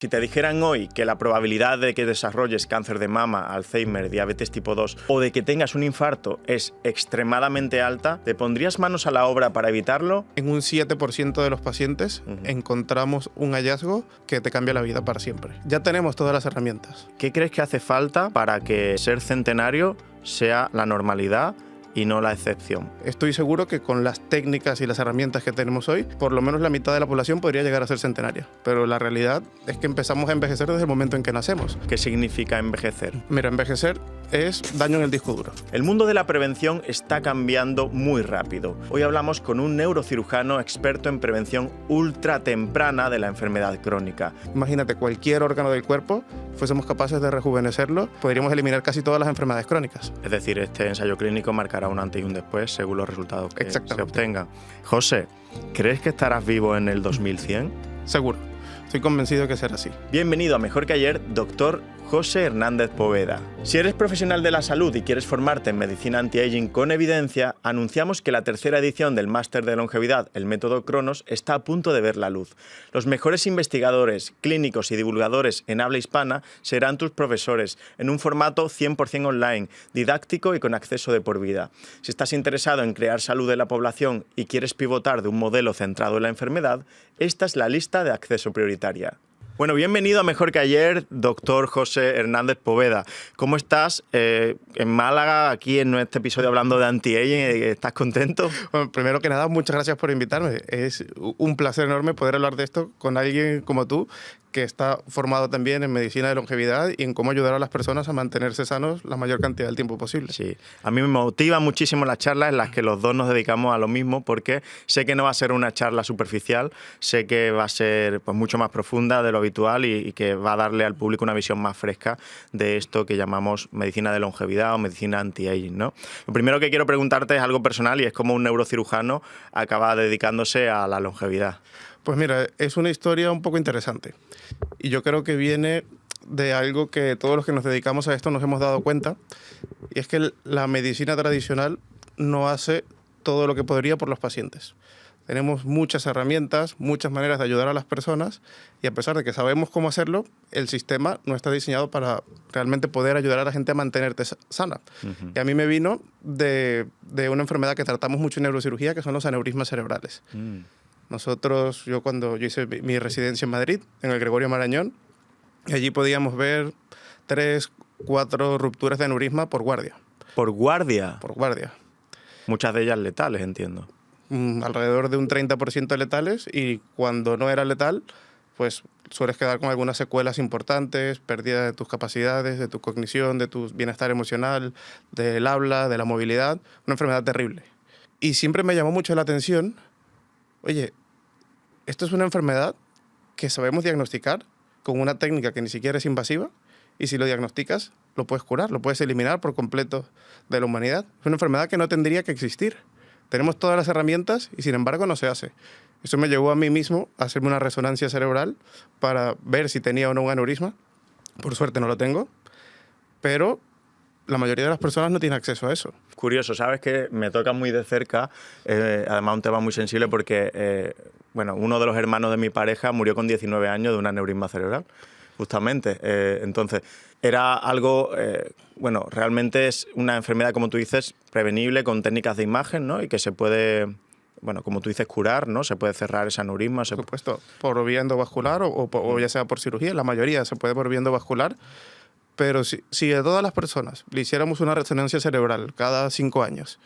Si te dijeran hoy que la probabilidad de que desarrolles cáncer de mama, Alzheimer, diabetes tipo 2 o de que tengas un infarto es extremadamente alta, ¿te pondrías manos a la obra para evitarlo? En un 7% de los pacientes encontramos un hallazgo que te cambia la vida para siempre. Ya tenemos todas las herramientas. ¿Qué crees que hace falta para que ser centenario sea la normalidad y no la excepción? Estoy seguro que con las técnicas y las herramientas que tenemos hoy, por lo menos la mitad de la población podría llegar a ser centenaria. Pero la realidad es que empezamos a envejecer desde el momento en que nacemos. ¿Qué significa envejecer? Mira, envejecer es daño en el disco duro. El mundo de la prevención está cambiando muy rápido. Hoy hablamos con un neurocirujano experto en prevención ultra temprana de la enfermedad crónica. Imagínate, cualquier órgano del cuerpo, fuésemos capaces de rejuvenecerlo, podríamos eliminar casi todas las enfermedades crónicas. Es decir, este ensayo clínico marcará un antes y un después según los resultados que se obtengan. José, ¿crees que estarás vivo en el 2100? Seguro. Estoy convencido de que será así. Bienvenido a Mejor que Ayer, doctor José Hernández Poveda. Si eres profesional de la salud y quieres formarte en medicina anti-aging con evidencia, anunciamos que la tercera edición del Máster de Longevidad, el Método Cronos, está a punto de ver la luz. Los mejores investigadores, clínicos y divulgadores en habla hispana serán tus profesores, en un formato 100% online, didáctico y con acceso de por vida. Si estás interesado en crear salud de la población y quieres pivotar de un modelo centrado en la enfermedad, esta es la lista de acceso prioritaria. Bueno, bienvenido a Mejor que Ayer, doctor José Hernández Poveda. ¿Cómo estás en Málaga, aquí en este episodio hablando de anti-aging? ¿Estás contento? Bueno, primero que nada, muchas gracias por invitarme. Es un placer enorme poder hablar de esto con alguien como tú, que está formado también en medicina de longevidad y en cómo ayudar a las personas a mantenerse sanos la mayor cantidad del tiempo posible. Sí, a mí me motiva muchísimo las charlas en las que los dos nos dedicamos a lo mismo, porque sé que no va a ser una charla superficial, sé que va a ser pues, mucho más profunda de lo habitual y que va a darle al público una visión más fresca de esto que llamamos medicina de longevidad o medicina anti-aging, ¿no? Lo primero que quiero preguntarte es algo personal y es cómo un neurocirujano acaba dedicándose a la longevidad. Pues mira, es una historia un poco interesante y yo creo que viene de algo que todos los que nos dedicamos a esto nos hemos dado cuenta, y es que la medicina tradicional no hace todo lo que podría por los pacientes. Tenemos muchas herramientas, muchas maneras de ayudar a las personas y a pesar de que sabemos cómo hacerlo, el sistema no está diseñado para realmente poder ayudar a la gente a mantenerte sana. Y a mí me vino de una enfermedad que tratamos mucho en neurocirugía, que son los aneurismas cerebrales. Nosotros, cuando yo hice mi residencia en Madrid, en el Gregorio Marañón, allí podíamos ver 3, 4 rupturas de aneurisma por guardia. ¿Por guardia? Por guardia. Muchas de ellas letales, entiendo. Alrededor de un 30% letales, y cuando no era letal, pues sueles quedar con algunas secuelas importantes, pérdida de tus capacidades, de tu cognición, de tu bienestar emocional, del habla, de la movilidad, una enfermedad terrible. Y siempre me llamó mucho la atención, oye, esto es una enfermedad que sabemos diagnosticar con una técnica que ni siquiera es invasiva, y si lo diagnosticas, lo puedes curar, lo puedes eliminar por completo de la humanidad. Es una enfermedad que no tendría que existir. Tenemos todas las herramientas y sin embargo no se hace. Eso me llevó a mí mismo a hacerme una resonancia cerebral para ver si tenía o no un aneurisma. Por suerte no lo tengo, pero la mayoría de las personas no tienen acceso a eso. Curioso, sabes que me toca muy de cerca, además un tema muy sensible porque uno de los hermanos de mi pareja murió con 19 años de un aneurisma cerebral, justamente. Entonces, era algo, realmente es una enfermedad, como tú dices, prevenible con técnicas de imagen, ¿no? Y que se puede, como tú dices, curar, ¿no? Se puede cerrar ese aneurisma. Por supuesto, por vía endovascular o ya sea por cirugía, la mayoría se puede por vía endovascular. Pero si a todas las personas le hiciéramos una resonancia cerebral cada 5 años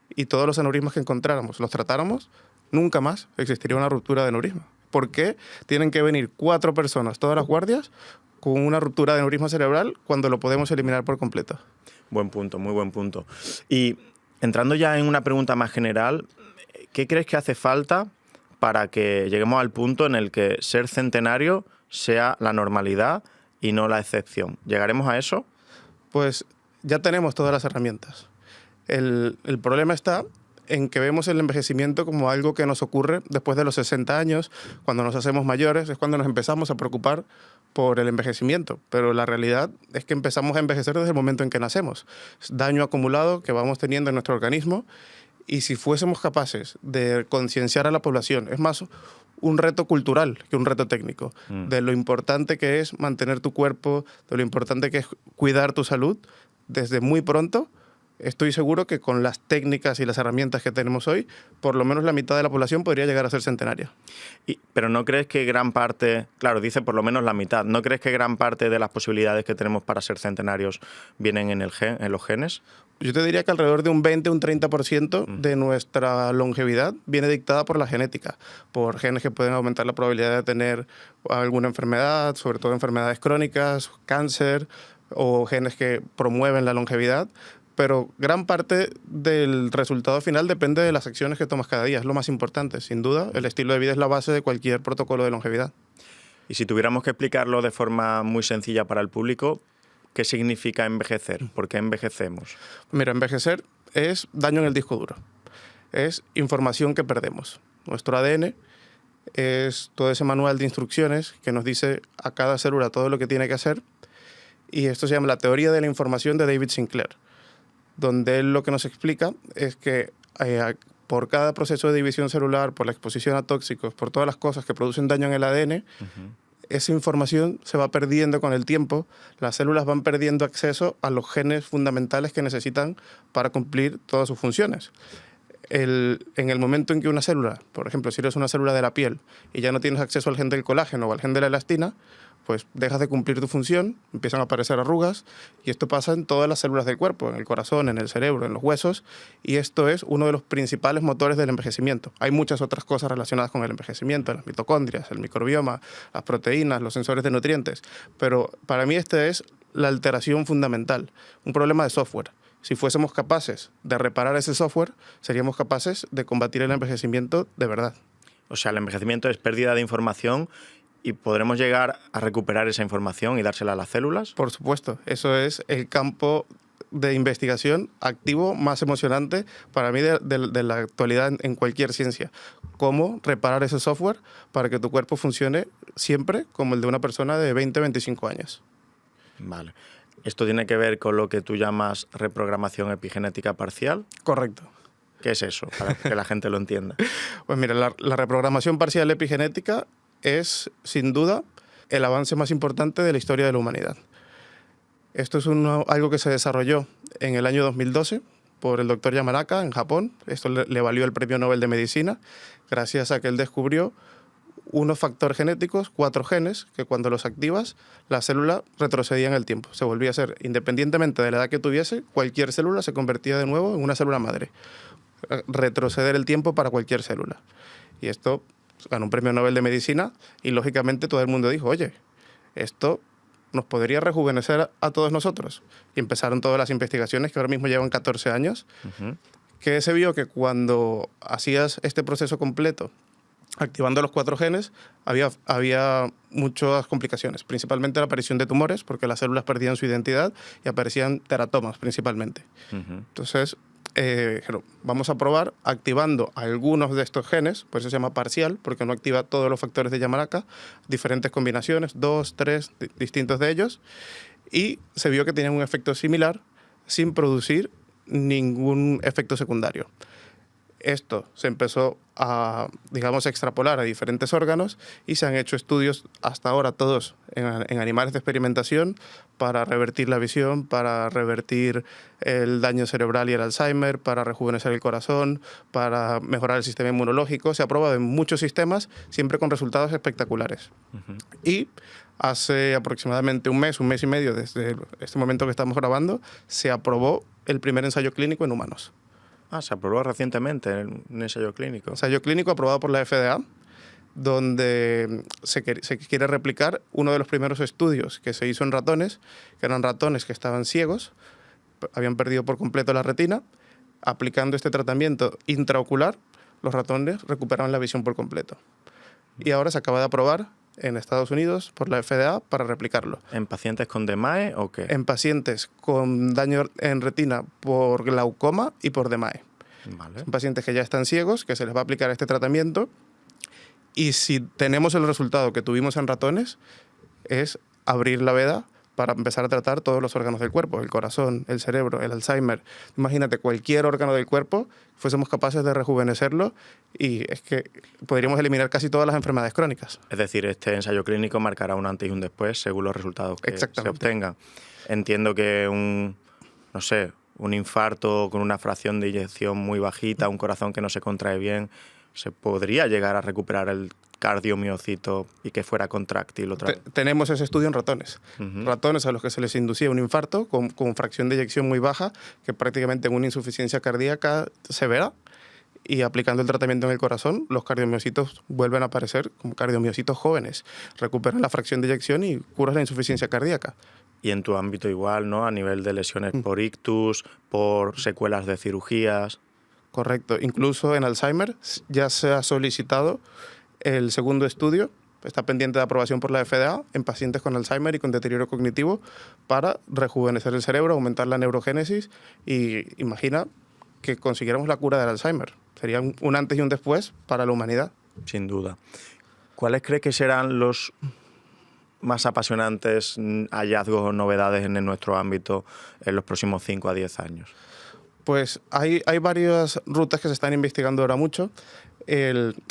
y todos los aneurismas que encontráramos los tratáramos, nunca más existiría una ruptura de aneurisma. ¿Por qué tienen que venir 4 personas todas las guardias con una ruptura de aneurisma cerebral cuando lo podemos eliminar por completo? Buen punto, muy buen punto. Y entrando ya en una pregunta más general, ¿qué crees que hace falta para que lleguemos al punto en el que ser centenario sea la normalidad y no la excepción? ¿Llegaremos a eso? Pues ya tenemos todas las herramientas. El problema está en que vemos el envejecimiento como algo que nos ocurre después de los 60 años, cuando nos hacemos mayores, es cuando nos empezamos a preocupar por el envejecimiento. Pero la realidad es que empezamos a envejecer desde el momento en que nacemos. Es daño acumulado que vamos teniendo en nuestro organismo, y si fuésemos capaces de concienciar a la población, es más, un reto cultural que un reto técnico, de lo importante que es mantener tu cuerpo, de lo importante que es cuidar tu salud desde muy pronto. Estoy seguro que con las técnicas y las herramientas que tenemos hoy, por lo menos la mitad de la población podría llegar a ser centenaria. Pero ¿no crees que gran parte, claro, dice por lo menos la mitad, ¿no crees que gran parte de las posibilidades que tenemos para ser centenarios vienen en los genes? Yo te diría que alrededor de un 20 o un 30% de nuestra longevidad viene dictada por la genética, por genes que pueden aumentar la probabilidad de tener alguna enfermedad, sobre todo enfermedades crónicas, cáncer, o genes que promueven la longevidad. Pero gran parte del resultado final depende de las acciones que tomas cada día. Es lo más importante, sin duda. El estilo de vida es la base de cualquier protocolo de longevidad. Y si tuviéramos que explicarlo de forma muy sencilla para el público, ¿qué significa envejecer? ¿Por qué envejecemos? Mira, envejecer es daño en el disco duro. Es información que perdemos. Nuestro ADN es todo ese manual de instrucciones que nos dice a cada célula todo lo que tiene que hacer. Y esto se llama la teoría de la información de David Sinclair, donde él lo que nos explica es que por cada proceso de división celular, por la exposición a tóxicos, por todas las cosas que producen daño en el ADN, esa información se va perdiendo con el tiempo, las células van perdiendo acceso a los genes fundamentales que necesitan para cumplir todas sus funciones. En el momento en que una célula, por ejemplo, si eres una célula de la piel y ya no tienes acceso al gen del colágeno o al gen de la elastina, pues dejas de cumplir tu función, empiezan a aparecer arrugas, y esto pasa en todas las células del cuerpo, en el corazón, en el cerebro, en los huesos, y esto es uno de los principales motores del envejecimiento. Hay muchas otras cosas relacionadas con el envejecimiento, las mitocondrias, el microbioma, las proteínas, los sensores de nutrientes, pero para mí esta es la alteración fundamental, un problema de software. Si fuésemos capaces de reparar ese software, seríamos capaces de combatir el envejecimiento de verdad. O sea, el envejecimiento es pérdida de información. ¿Y podremos llegar a recuperar esa información y dársela a las células? Por supuesto, eso es el campo de investigación activo más emocionante para mí de la actualidad en cualquier ciencia. Cómo reparar ese software para que tu cuerpo funcione siempre como el de una persona de 20, 25 años. Vale. ¿Esto tiene que ver con lo que tú llamas reprogramación epigenética parcial? Correcto. ¿Qué es eso? Para que la gente lo entienda. Pues mira, la reprogramación parcial epigenética es, sin duda, el avance más importante de la historia de la humanidad. Esto es algo que se desarrolló en el año 2012 por el doctor Yamanaka en Japón. Esto le valió el Premio Nobel de Medicina, gracias a que él descubrió unos factores genéticos, 4 genes, que cuando los activas, la célula retrocedía en el tiempo. Se volvía a ser, independientemente de la edad que tuviese, cualquier célula se convertía de nuevo en una célula madre. Retroceder el tiempo para cualquier célula. Y esto ganó un Premio Nobel de Medicina y, lógicamente, todo el mundo dijo, oye, esto nos podría rejuvenecer a todos nosotros. Y empezaron todas las investigaciones que ahora mismo llevan 14 años, que se vio que cuando hacías este proceso completo, activando los 4 genes, había muchas complicaciones, principalmente la aparición de tumores, porque las células perdían su identidad y aparecían teratomas principalmente. Entonces, vamos a probar activando algunos de estos genes, por eso se llama parcial, porque no activa todos los factores de Yamanaka, diferentes combinaciones, 2, 3, distintos de ellos, y se vio que tenían un efecto similar sin producir ningún efecto secundario. Esto se empezó a, digamos, extrapolar a diferentes órganos y se han hecho estudios hasta ahora todos en animales de experimentación para revertir la visión, para revertir el daño cerebral y el Alzheimer, para rejuvenecer el corazón, para mejorar el sistema inmunológico. Se ha probado en muchos sistemas, siempre con resultados espectaculares. Y hace aproximadamente un mes y medio, desde este momento que estamos grabando, se aprobó el primer ensayo clínico en humanos. Se aprobó recientemente en un ensayo clínico. Ensayo clínico aprobado por la FDA, donde se quiere replicar uno de los primeros estudios que se hizo en ratones, que eran ratones que estaban ciegos, habían perdido por completo la retina. Aplicando este tratamiento intraocular, los ratones recuperaron la visión por completo. Y ahora se acaba de aprobar en Estados Unidos por la FDA para replicarlo. ¿En pacientes con DMAE o qué? En pacientes con daño en retina por glaucoma y por DMAE. Vale. Son pacientes que ya están ciegos, que se les va a aplicar este tratamiento, y si tenemos el resultado que tuvimos en ratones, es abrir la veda para empezar a tratar todos los órganos del cuerpo, el corazón, el cerebro, el Alzheimer. Imagínate, cualquier órgano del cuerpo, fuésemos capaces de rejuvenecerlo y es que podríamos eliminar casi todas las enfermedades crónicas. Es decir, este ensayo clínico marcará un antes y un después según los resultados que se obtengan. Entiendo que no sé, un infarto con una fracción de eyección muy bajita, un corazón que no se contrae bien, se podría llegar a recuperar el cardiomiocito y que fuera contráctil otra vez. Tenemos ese estudio en ratones. Ratones a los que se les inducía un infarto con fracción de eyección muy baja, que prácticamente en una insuficiencia cardíaca severa, y aplicando el tratamiento en el corazón, los cardiomiocitos vuelven a aparecer como cardiomiocitos jóvenes. Recuperan la fracción de eyección y curas la insuficiencia cardíaca. Y en tu ámbito igual, ¿no? A nivel de lesiones por ictus, por secuelas de cirugías. Correcto. Incluso en Alzheimer ya se ha solicitado el segundo estudio, está pendiente de aprobación por la FDA en pacientes con Alzheimer y con deterioro cognitivo para rejuvenecer el cerebro, aumentar la neurogénesis y imagina que consiguiéramos la cura del Alzheimer. Sería un antes y un después para la humanidad. Sin duda. ¿Cuáles crees que serán los más apasionantes hallazgos o novedades en nuestro ámbito en los próximos 5 a 10 años? Pues hay varias rutas que se están investigando ahora mucho.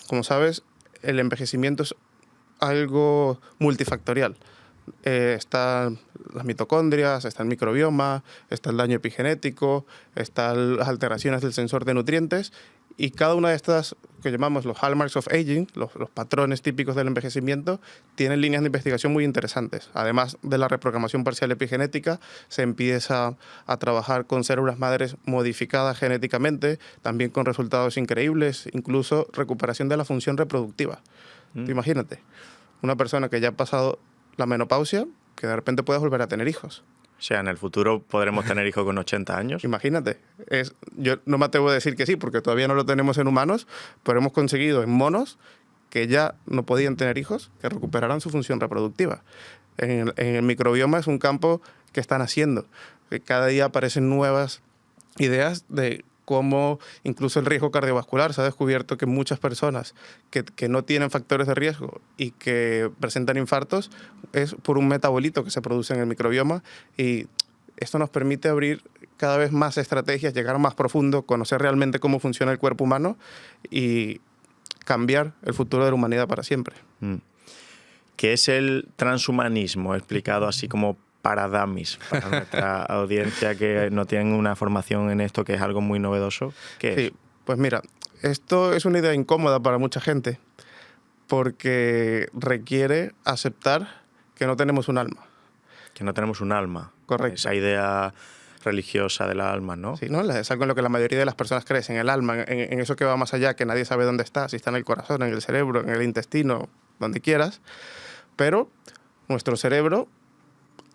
Como sabes, el envejecimiento es algo multifactorial. Están las mitocondrias, está el microbioma, está el daño epigenético, están las alteraciones del sensor de nutrientes y cada una de estas, que llamamos los hallmarks of aging, los patrones típicos del envejecimiento, tienen líneas de investigación muy interesantes. Además de la reprogramación parcial epigenética, se empieza a trabajar con células madres modificadas genéticamente, también con resultados increíbles, incluso recuperación de la función reproductiva. Imagínate, una persona que ya ha pasado la menopausia, que de repente puedes volver a tener hijos. O sea, en el futuro podremos tener hijos con 80 años. Imagínate. Yo no me atrevo a decir que sí, porque todavía no lo tenemos en humanos, pero hemos conseguido en monos que ya no podían tener hijos, que recuperaran su función reproductiva. En el microbioma es un campo que están haciendo. Cada día aparecen nuevas ideas de cómo incluso el riesgo cardiovascular. Se ha descubierto que muchas personas que no tienen factores de riesgo y que presentan infartos es por un metabolito que se produce en el microbioma y esto nos permite abrir cada vez más estrategias, llegar más profundo, conocer realmente cómo funciona el cuerpo humano y cambiar el futuro de la humanidad para siempre. ¿Qué es el transhumanismo explicado así como para dummies, para nuestra audiencia que no tienen una formación en esto, que es algo muy novedoso? ¿Qué es? Sí, pues mira, esto es una idea incómoda para mucha gente porque requiere aceptar que no tenemos un alma. Que no tenemos un alma. Correcto. Esa idea religiosa del alma, ¿no? Sí, ¿no? Es algo en lo que la mayoría de las personas crecen, el alma, en eso que va más allá, que nadie sabe dónde está, si está en el corazón, en el cerebro, en el intestino, donde quieras. Pero nuestro cerebro,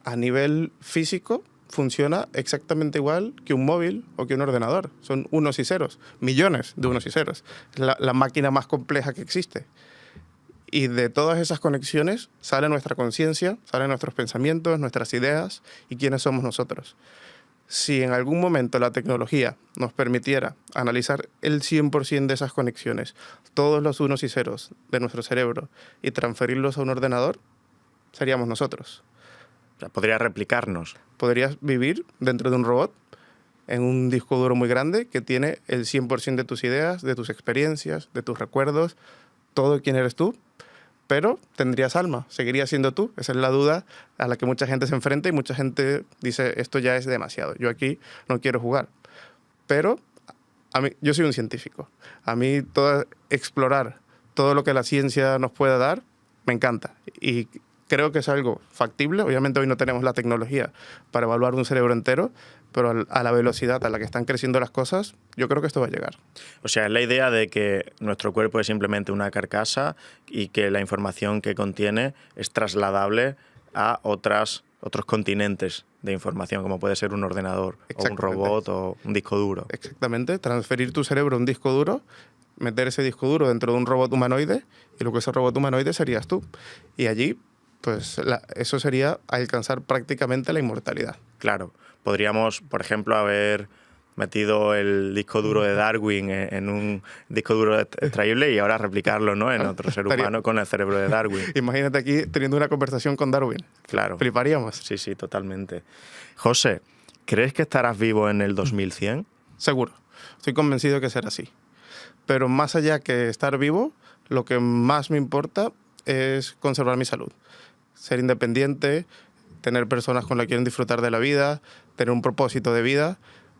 a nivel físico, funciona exactamente igual que un móvil o que un ordenador. Son unos y ceros, millones de unos y ceros. Es la máquina más compleja que existe. Y de todas esas conexiones sale nuestra conciencia, salen nuestros pensamientos, nuestras ideas y quiénes somos nosotros. Si en algún momento la tecnología nos permitiera analizar el 100% de esas conexiones, todos los unos y ceros de nuestro cerebro y transferirlos a un ordenador, seríamos nosotros. O sea, podría replicarnos. Podrías vivir dentro de un robot en un disco duro muy grande que tiene el 100% de tus ideas, de tus experiencias, de tus recuerdos, todo quién eres tú, pero tendrías alma, seguirías siendo tú. Esa es la duda a la que mucha gente se enfrenta y mucha gente dice, esto ya es demasiado, yo aquí no quiero jugar. Pero yo soy un científico. A mí explorar todo lo que la ciencia nos pueda dar me encanta y creo que es algo factible. Obviamente hoy no tenemos la tecnología para evaluar un cerebro entero, pero a la velocidad a la que están creciendo las cosas, yo creo que esto va a llegar. O sea, es la idea de que nuestro cuerpo es simplemente una carcasa y que la información que contiene es trasladable a otros continentes de información, como puede ser un ordenador o un robot o un disco duro. Exactamente, transferir tu cerebro a un disco duro, meter ese disco duro dentro de un robot humanoide y lo que ese robot humanoide serías tú. Y allí, pues eso sería alcanzar prácticamente la inmortalidad. Claro, podríamos, por ejemplo, haber metido el disco duro de Darwin en un disco duro extraíble y ahora replicarlo, ¿no?, en otro ser humano con el cerebro de Darwin. Imagínate aquí teniendo una conversación con Darwin. Claro. Fliparíamos. Sí, sí, totalmente. José, ¿crees que estarás vivo en el 2100? Seguro. Estoy convencido de que será así. Pero más allá que estar vivo, lo que más me importa es conservar mi salud. Ser independiente, tener personas con las que quieren disfrutar de la vida, tener un propósito de vida,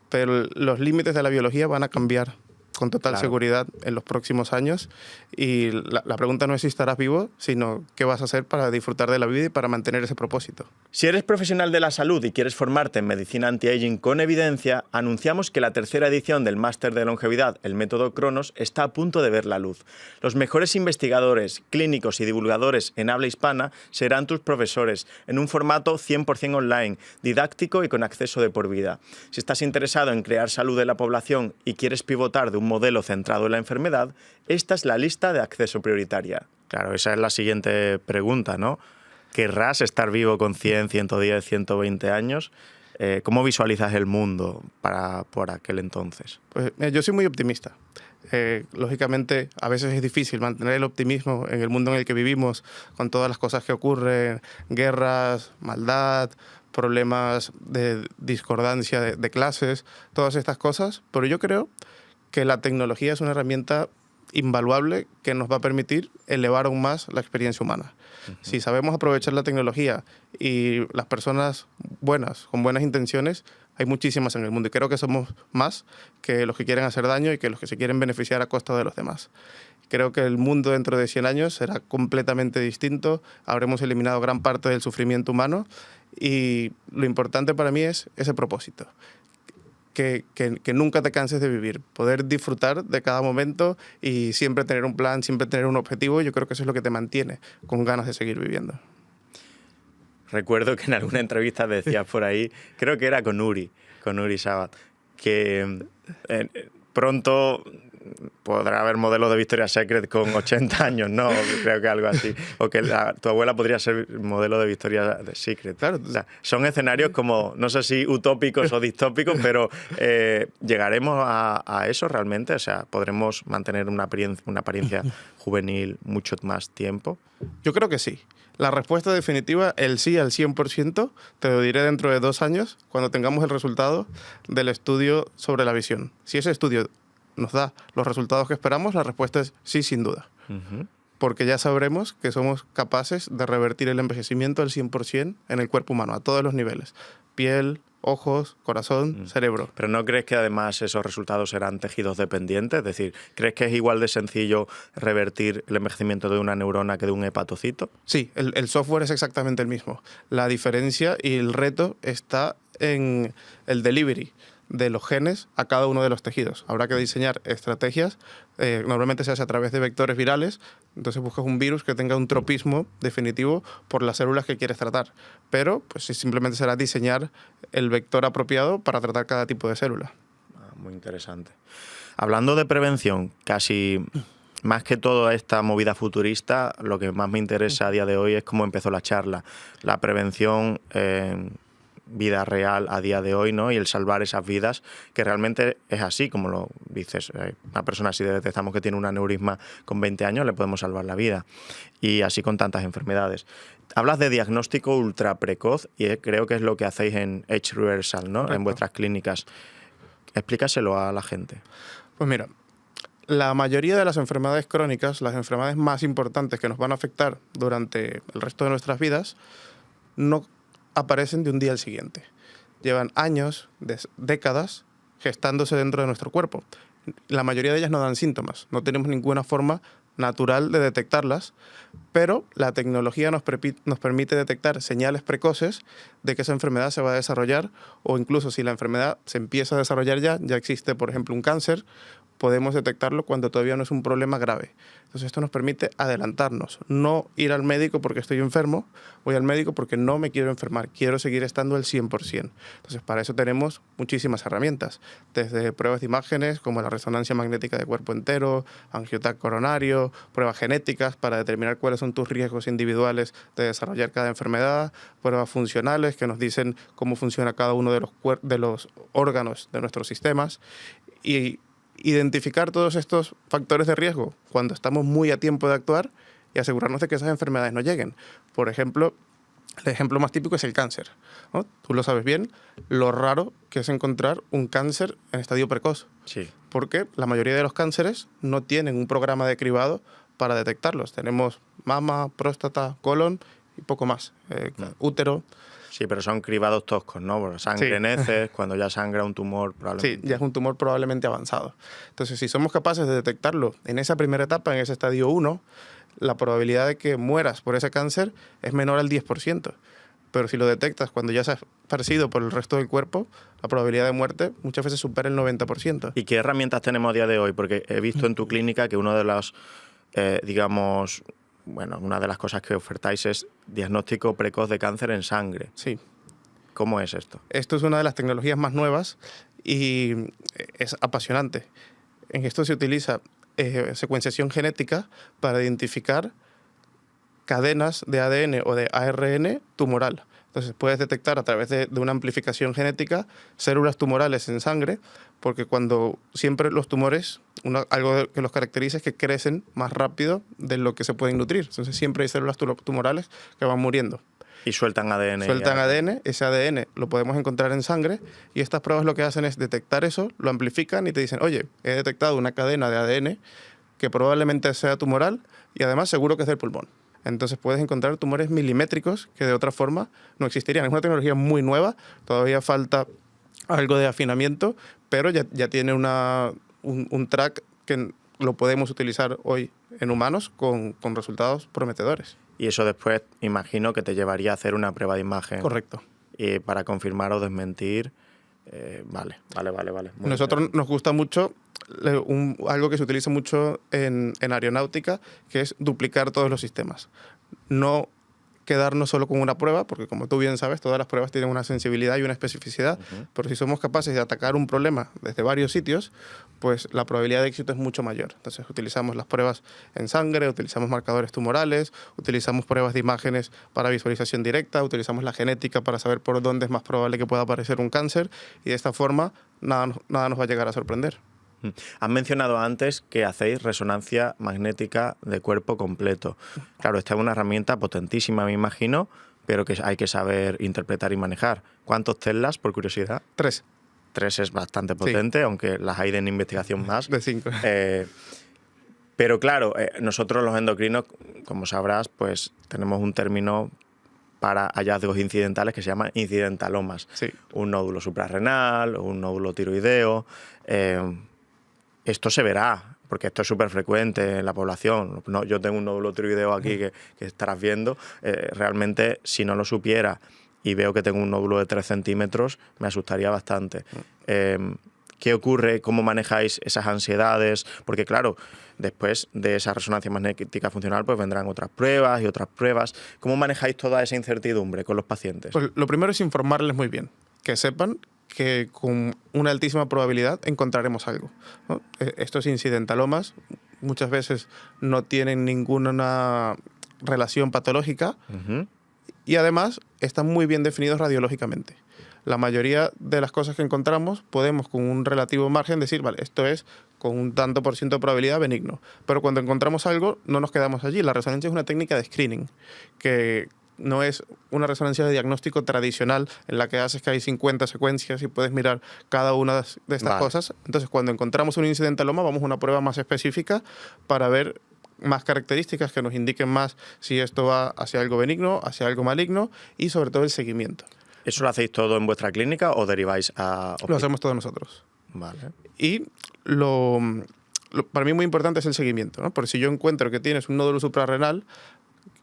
pero los límites de la biología van a cambiar con total seguridad en los próximos años y la pregunta no es si estarás vivo, sino qué vas a hacer para disfrutar de la vida y para mantener ese propósito. Si eres profesional de la salud y quieres formarte en medicina anti-aging con evidencia, anunciamos que la tercera edición del Máster de Longevidad, el método Cronos, está a punto de ver la luz. Los mejores investigadores, clínicos y divulgadores en habla hispana serán tus profesores, en un formato 100% online, didáctico y con acceso de por vida. Si estás interesado en crear salud de la población y quieres pivotar de un modelo centrado en la enfermedad, esta es la lista de acceso prioritaria. Claro, esa es la siguiente pregunta, ¿no? ¿Querrás estar vivo con 100, 110, 120 años? ¿Cómo visualizas el mundo por aquel entonces? Pues yo soy muy optimista. Lógicamente, a veces es difícil mantener el optimismo en el mundo en el que vivimos, con todas las cosas que ocurren, guerras, maldad, problemas de discordancia de clases, todas estas cosas. Pero yo creo que la tecnología es una herramienta invaluable que nos va a permitir elevar aún más la experiencia humana. Si sabemos aprovechar la tecnología y las personas buenas, con buenas intenciones, hay muchísimas en el mundo y creo que somos más que los que quieren hacer daño y que los que se quieren beneficiar a costa de los demás. Creo que el mundo dentro de 100 años será completamente distinto, habremos eliminado gran parte del sufrimiento humano y lo importante para mí es ese propósito. Que nunca te canses de vivir, poder disfrutar de cada momento y siempre tener un plan, siempre tener un objetivo. Yo creo que eso es lo que te mantiene con ganas de seguir viviendo. Recuerdo que en alguna entrevista decías por ahí, creo que era con Uri Sabat, que pronto podrá haber modelos de Victoria's Secret con 80 años, ¿no? Creo que algo así. O que tu abuela podría ser modelo de Victoria's Secret. Claro. O sea, son escenarios como, no sé si utópicos o distópicos, pero ¿llegaremos a eso realmente? O sea, ¿podremos mantener una apariencia juvenil mucho más tiempo? Yo creo que sí. La respuesta definitiva, el sí al 100%, te lo diré dentro de 2 años, cuando tengamos el resultado del estudio sobre la visión. Si ese estudio nos da los resultados que esperamos, la respuesta es sí, sin duda. Porque ya sabremos que somos capaces de revertir el envejecimiento al 100% en el cuerpo humano, a todos los niveles. Piel, ojos, corazón, cerebro. ¿Pero no crees que además esos resultados serán tejidos dependientes? Es decir, ¿crees que es igual de sencillo revertir el envejecimiento de una neurona que de un hepatocito? Sí, el software es exactamente el mismo. La diferencia y el reto está en el delivery de los genes a cada uno de los tejidos. Habrá que diseñar estrategias, normalmente se hace a través de vectores virales, entonces buscas un virus que tenga un tropismo definitivo por las células que quieres tratar, pero pues simplemente será diseñar el vector apropiado para tratar cada tipo de célula. Muy interesante. Hablando de prevención, casi más que toda esta movida futurista, lo que más me interesa a día de hoy es cómo empezó la charla. La prevención vida real a día de hoy, ¿no? Y el salvar esas vidas, que realmente es así, como lo dices. Una persona, si detectamos que tiene un aneurisma con 20 años, le podemos salvar la vida. Y así con tantas enfermedades. Hablas de diagnóstico ultra precoz y creo que es lo que hacéis en Age Reversal, ¿no? Correcto. En vuestras clínicas. Explícaselo a la gente. Pues mira, la mayoría de las enfermedades crónicas, las enfermedades más importantes que nos van a afectar durante el resto de nuestras vidas, no aparecen de un día al siguiente. Llevan años, décadas, gestándose dentro de nuestro cuerpo. La mayoría de ellas no dan síntomas, no tenemos ninguna forma natural de detectarlas, pero la tecnología nos permite detectar señales precoces de que esa enfermedad se va a desarrollar, o incluso si la enfermedad se empieza a desarrollar ya existe, por ejemplo, un cáncer, podemos detectarlo cuando todavía no es un problema grave. Entonces esto nos permite adelantarnos, no ir al médico porque estoy enfermo, voy al médico porque no me quiero enfermar, quiero seguir estando al 100%. Entonces para eso tenemos muchísimas herramientas, desde pruebas de imágenes como la resonancia magnética de cuerpo entero, angioTAC coronario, pruebas genéticas para determinar cuáles son tus riesgos individuales de desarrollar cada enfermedad, pruebas funcionales que nos dicen cómo funciona cada uno de los órganos de nuestros sistemas y identificar todos estos factores de riesgo cuando estamos muy a tiempo de actuar y asegurarnos de que esas enfermedades no lleguen. Por ejemplo, el ejemplo más típico es el cáncer, ¿no? Tú lo sabes bien, lo raro que es encontrar un cáncer en estadio precoz. Sí. Porque la mayoría de los cánceres no tienen un programa de cribado para detectarlos. Tenemos mama, próstata, colon y poco más, útero. Sí, pero son cribados toscos, ¿no? Por sangre en heces, cuando ya sangra un tumor probablemente. Sí, ya es un tumor probablemente avanzado. Entonces, si somos capaces de detectarlo en esa primera etapa, en ese estadio 1, la probabilidad de que mueras por ese cáncer es menor al 10%. Pero si lo detectas cuando ya se ha esparcido por el resto del cuerpo, la probabilidad de muerte muchas veces supera el 90%. ¿Y qué herramientas tenemos a día de hoy? Porque he visto en tu clínica que uno de los, digamos, bueno, una de las cosas que ofertáis es diagnóstico precoz de cáncer en sangre. Sí. ¿Cómo es esto? Esto es una de las tecnologías más nuevas y es apasionante. En esto se utiliza secuenciación genética para identificar cadenas de ADN o de ARN tumoral. Entonces puedes detectar a través de una amplificación genética células tumorales en sangre, porque cuando siempre los tumores, algo que los caracteriza es que crecen más rápido de lo que se pueden nutrir. Entonces siempre hay células tumorales que van muriendo. Y sueltan ADN. Sueltan ADN, ese ADN lo podemos encontrar en sangre y estas pruebas lo que hacen es detectar eso, lo amplifican y te dicen, oye, he detectado una cadena de ADN que probablemente sea tumoral y además seguro que es del pulmón. Entonces puedes encontrar tumores milimétricos que de otra forma no existirían. Es una tecnología muy nueva, todavía falta algo de afinamiento, pero ya tiene un track que lo podemos utilizar hoy en humanos con resultados prometedores. Y eso después imagino que te llevaría a hacer una prueba de imagen. Correcto. Y para confirmar o desmentir. Vale. Nosotros nos gusta mucho algo que se utiliza mucho en aeronáutica, que es duplicar todos los sistemas. No quedarnos solo con una prueba, porque como tú bien sabes, todas las pruebas tienen una sensibilidad y una especificidad, pero si somos capaces de atacar un problema desde varios sitios, pues la probabilidad de éxito es mucho mayor. Entonces utilizamos las pruebas en sangre, utilizamos marcadores tumorales, utilizamos pruebas de imágenes para visualización directa, utilizamos la genética para saber por dónde es más probable que pueda aparecer un cáncer y de esta forma nada nos va a llegar a sorprender. Has mencionado antes que hacéis resonancia magnética de cuerpo completo. Claro, esta es una herramienta potentísima, me imagino, pero que hay que saber interpretar y manejar. ¿Cuántos Teslas, por curiosidad? 3. 3 es bastante potente, sí, aunque las hay en investigación más. De 5. Pero claro, nosotros los endocrinos, como sabrás, pues tenemos un término para hallazgos incidentales que se llaman incidentalomas. Sí. Un nódulo suprarrenal, un nódulo tiroideo. Esto se verá, porque esto es súper frecuente en la población. No, yo tengo un nódulo tiroideo aquí que estarás viendo. Realmente, si no lo supiera y veo que tengo un nódulo de 3 centímetros, me asustaría bastante. ¿Qué ocurre? ¿Cómo manejáis esas ansiedades? Porque claro, después de esa resonancia magnética funcional pues vendrán otras pruebas y otras pruebas. ¿Cómo manejáis toda esa incertidumbre con los pacientes? Pues lo primero es informarles muy bien, que sepan que con una altísima probabilidad encontraremos algo, ¿no? Estos incidentalomas muchas veces no tienen ninguna relación patológica y además están muy bien definidos radiológicamente. La mayoría de las cosas que encontramos podemos con un relativo margen decir, vale, esto es con un tanto por ciento de probabilidad benigno. Pero cuando encontramos algo no nos quedamos allí. La resonancia es una técnica de screening que no es una resonancia de diagnóstico tradicional en la que haces que hay 50 secuencias y puedes mirar cada una de estas cosas. Entonces, cuando encontramos un incidentaloma, vamos a una prueba más específica para ver más características que nos indiquen más si esto va hacia algo benigno, hacia algo maligno y sobre todo el seguimiento. ¿Eso lo hacéis todo en vuestra clínica o deriváis a...? Lo hacemos todos nosotros. Vale. Y para mí muy importante es el seguimiento, ¿no? Porque si yo encuentro que tienes un nódulo suprarrenal,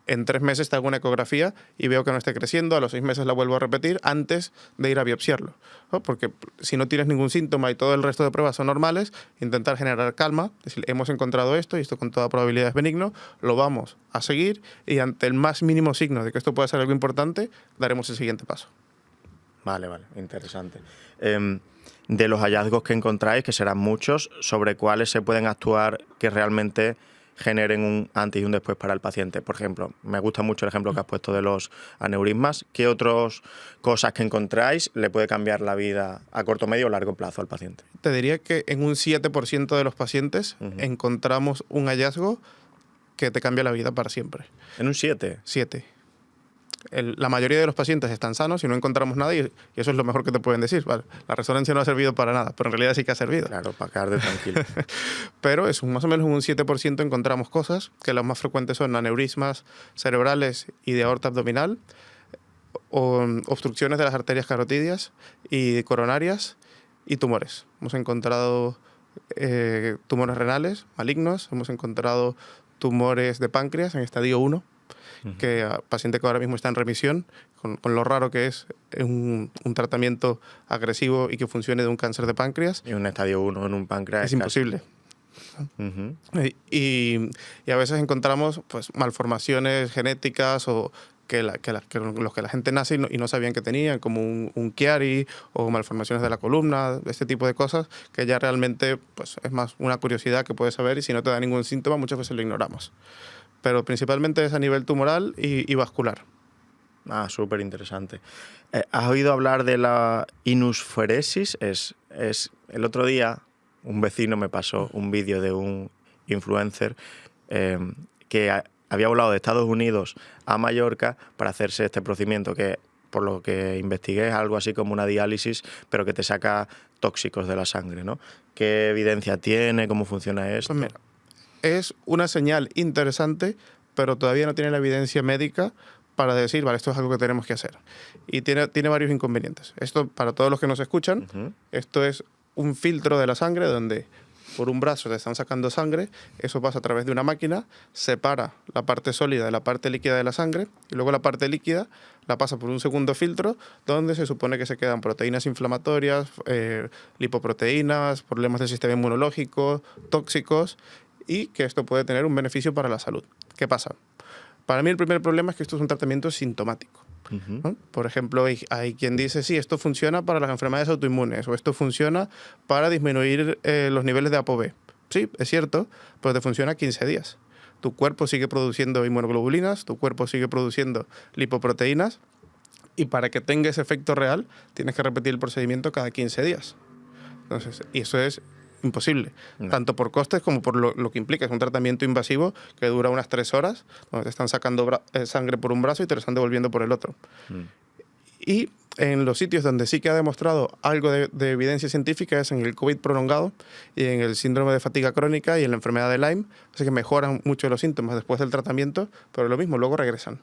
en 3 meses te hago una ecografía y veo que no esté creciendo, a los 6 meses la vuelvo a repetir antes de ir a biopsiarlo, ¿no? Porque si no tienes ningún síntoma y todo el resto de pruebas son normales, intentar generar calma, decir, hemos encontrado esto y esto con toda probabilidad es benigno, lo vamos a seguir y ante el más mínimo signo de que esto pueda ser algo importante, daremos el siguiente paso. Vale, interesante. De los hallazgos que encontráis, que serán muchos, ¿sobre cuáles se pueden actuar que realmente generen un antes y un después para el paciente? Por ejemplo, me gusta mucho el ejemplo que has puesto de los aneurismas. ¿Qué otras cosas que encontráis le puede cambiar la vida a corto, medio o largo plazo al paciente? Te diría que en un 7% de los pacientes encontramos un hallazgo que te cambia la vida para siempre. ¿En un 7? 7. La mayoría de los pacientes están sanos y no encontramos nada y eso es lo mejor que te pueden decir. Vale, la resonancia no ha servido para nada, pero en realidad sí que ha servido. Claro, para quedarte tranquilo. Pero es más o menos un 7% encontramos cosas, que las más frecuentes son aneurismas cerebrales y de aorta abdominal, o obstrucciones de las arterias carotidias y coronarias y tumores. Hemos encontrado tumores renales malignos, hemos encontrado tumores de páncreas en estadio 1, que paciente que ahora mismo está en remisión, con lo raro que es un tratamiento agresivo y que funcione de un cáncer de páncreas. Y un estadio 1 en un páncreas es imposible. Y a veces encontramos pues, malformaciones genéticas o los que la gente nace y no sabían que tenían, como un Chiari o malformaciones de la columna, este tipo de cosas que ya realmente pues, es más una curiosidad que puedes saber y si no te da ningún síntoma muchas veces lo ignoramos. Pero principalmente es a nivel tumoral y vascular. Ah, súper interesante. ¿Has oído hablar de la inusferesis? El otro día un vecino me pasó un vídeo de un influencer que había volado de Estados Unidos a Mallorca para hacerse este procedimiento que, por lo que investigué, es algo así como una diálisis, pero que te saca tóxicos de la sangre, ¿no? ¿Qué evidencia tiene? ¿Cómo funciona esto? Pues mira, es una señal interesante, pero todavía no tiene la evidencia médica para decir, vale, esto es algo que tenemos que hacer. Y tiene varios inconvenientes. Esto, para todos los que nos escuchan, esto es un filtro de la sangre donde por un brazo te están sacando sangre, eso pasa a través de una máquina, separa la parte sólida de la parte líquida de la sangre y luego la parte líquida la pasa por un segundo filtro donde se supone que se quedan proteínas inflamatorias, lipoproteínas, problemas del sistema inmunológico, tóxicos, y que esto puede tener un beneficio para la salud. ¿Qué pasa? Para mí el primer problema es que esto es un tratamiento sintomático. ¿No? Por ejemplo, hay quien dice, sí, esto funciona para las enfermedades autoinmunes o esto funciona para disminuir los niveles de ApoB. Sí, es cierto, pero te funciona 15 días. Tu cuerpo sigue produciendo inmunoglobulinas, tu cuerpo sigue produciendo lipoproteínas y para que tenga ese efecto real tienes que repetir el procedimiento cada 15 días. Entonces, y eso es imposible, tanto por costes como por lo que implica. Es un tratamiento invasivo que dura unas 3 horas, donde te están sacando sangre por un brazo y te lo están devolviendo por el otro. Y en los sitios donde sí que ha demostrado algo de evidencia científica es en el COVID prolongado y en el síndrome de fatiga crónica y en la enfermedad de Lyme, así que mejoran mucho los síntomas después del tratamiento, pero lo mismo, luego regresan.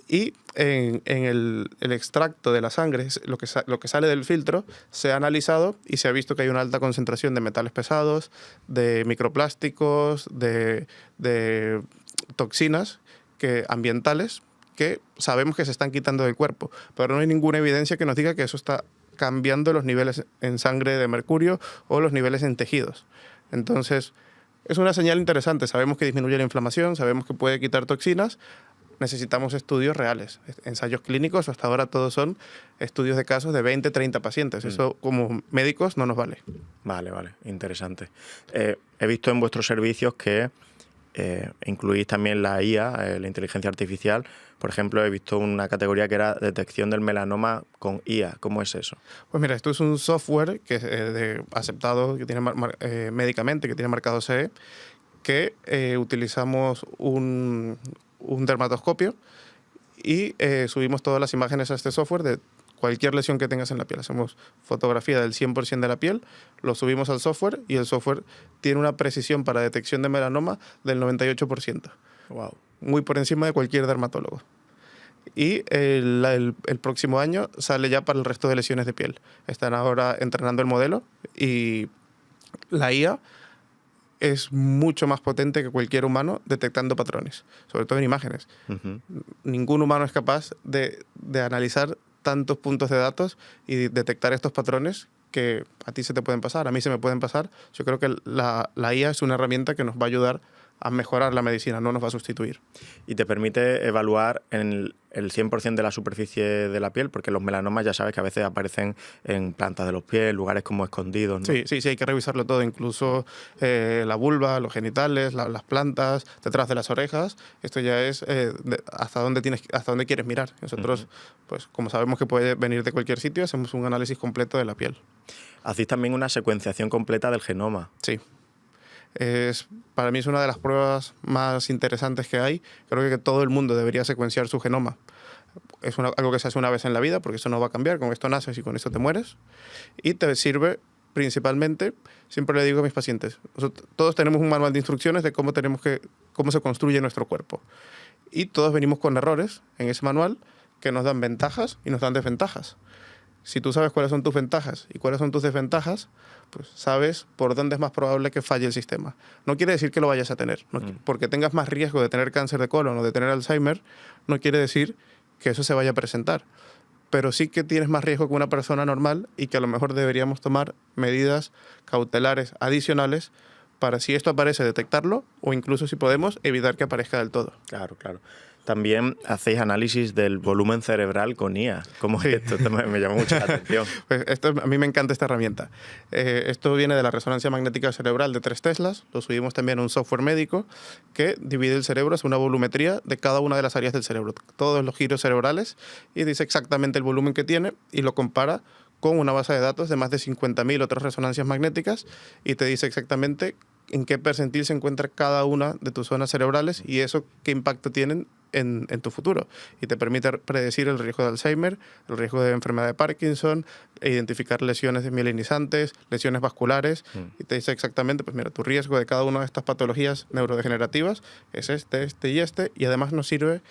Y en el extracto de la sangre, lo que sale del filtro, se ha analizado y se ha visto que hay una alta concentración de metales pesados, de microplásticos, de toxinas ambientales que sabemos que se están quitando del cuerpo, pero no hay ninguna evidencia que nos diga que eso está cambiando los niveles en sangre de mercurio o los niveles en tejidos. Entonces, es una señal interesante. Sabemos que disminuye la inflamación, sabemos que puede quitar toxinas. Necesitamos estudios reales. Ensayos clínicos, hasta ahora todos son estudios de casos de 20, 30 pacientes. Eso como médicos no nos vale. Vale, interesante. He visto en vuestros servicios que incluís también la IA, la inteligencia artificial. Por ejemplo, he visto una categoría que era detección del melanoma con IA. ¿Cómo es eso? Pues mira, esto es un software que es aceptado, que tiene médicamente, que tiene marcado CE, que utilizamos un dermatoscopio y subimos todas las imágenes a este software de cualquier lesión que tengas en la piel. Hacemos fotografía del 100% de la piel, lo subimos al software y el software tiene una precisión para detección de melanoma del 98%. Wow. Muy por encima de cualquier dermatólogo. Y el próximo año sale ya para el resto de lesiones de piel. Están ahora entrenando el modelo y la IA es mucho más potente que cualquier humano detectando patrones, sobre todo en imágenes. Ningún humano es capaz de analizar tantos puntos de datos y detectar estos patrones que a ti se te pueden pasar, a mí se me pueden pasar. Yo creo que la IA es una herramienta que nos va a ayudar a mejorar la medicina, no nos va a sustituir. Y te permite evaluar en el 100% de la superficie de la piel, porque los melanomas ya sabes que a veces aparecen en plantas de los pies, lugares como escondidos, ¿no? Sí, hay que revisarlo todo, incluso la vulva, los genitales, las plantas, detrás de las orejas. Esto ya es hasta dónde quieres mirar. Nosotros, pues como sabemos que puede venir de cualquier sitio, hacemos un análisis completo de la piel. Hacéis también una secuenciación completa del genoma. Sí. Para mí es una de las pruebas más interesantes que hay. Creo que todo el mundo debería secuenciar su genoma. Es algo que se hace una vez en la vida, porque eso no va a cambiar. Con esto naces y con esto te mueres. Y te sirve principalmente, siempre le digo a mis pacientes, todos tenemos un manual de instrucciones de cómo se construye nuestro cuerpo. Y todos venimos con errores en ese manual que nos dan ventajas y nos dan desventajas. Si tú sabes cuáles son tus ventajas y cuáles son tus desventajas, pues sabes por dónde es más probable que falle el sistema. No quiere decir que lo vayas a tener. Porque tengas más riesgo de tener cáncer de colon o de tener Alzheimer, no quiere decir que eso se vaya a presentar. Pero sí que tienes más riesgo que una persona normal y que a lo mejor deberíamos tomar medidas cautelares adicionales para, si esto aparece, detectarlo o incluso, si podemos, evitar que aparezca del todo. Claro. También hacéis análisis del volumen cerebral con IA. ¿Cómo es esto? Esto me llama mucho la atención. Pues a mí me encanta esta herramienta. Esto viene de la resonancia magnética cerebral de 3 Teslas. Lo subimos también a un software médico que divide el cerebro, es una volumetría de cada una de las áreas del cerebro, todos los giros cerebrales, y dice exactamente el volumen que tiene y lo compara con una base de datos de más de 50.000 otras resonancias magnéticas y te dice exactamente en qué percentil se encuentra cada una de tus zonas cerebrales y eso qué impacto tienen en tu futuro. Y te permite predecir el riesgo de Alzheimer, el riesgo de enfermedad de Parkinson, identificar lesiones desmielinizantes, lesiones vasculares, y te dice exactamente, pues mira, tu riesgo de cada una de estas patologías neurodegenerativas es este y además nos sirve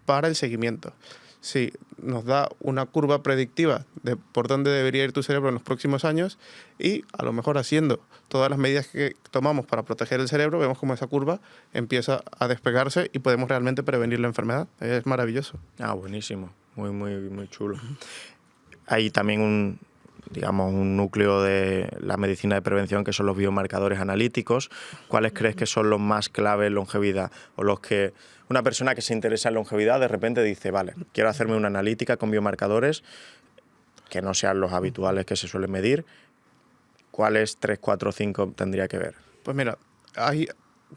para el seguimiento. Sí, nos da una curva predictiva de por dónde debería ir tu cerebro en los próximos años y a lo mejor haciendo todas las medidas que tomamos para proteger el cerebro, vemos cómo esa curva empieza a despegarse y podemos realmente prevenir la enfermedad. Es maravilloso. Buenísimo. Muy chulo. Hay también un núcleo de la medicina de prevención que son los biomarcadores analíticos. ¿Cuáles crees que son los más clave en longevidad? O los que una persona que se interesa en longevidad de repente dice, vale, quiero hacerme una analítica con biomarcadores que no sean los habituales que se suelen medir. ¿Cuáles 3, 4, 5 tendría que ver? Pues mira,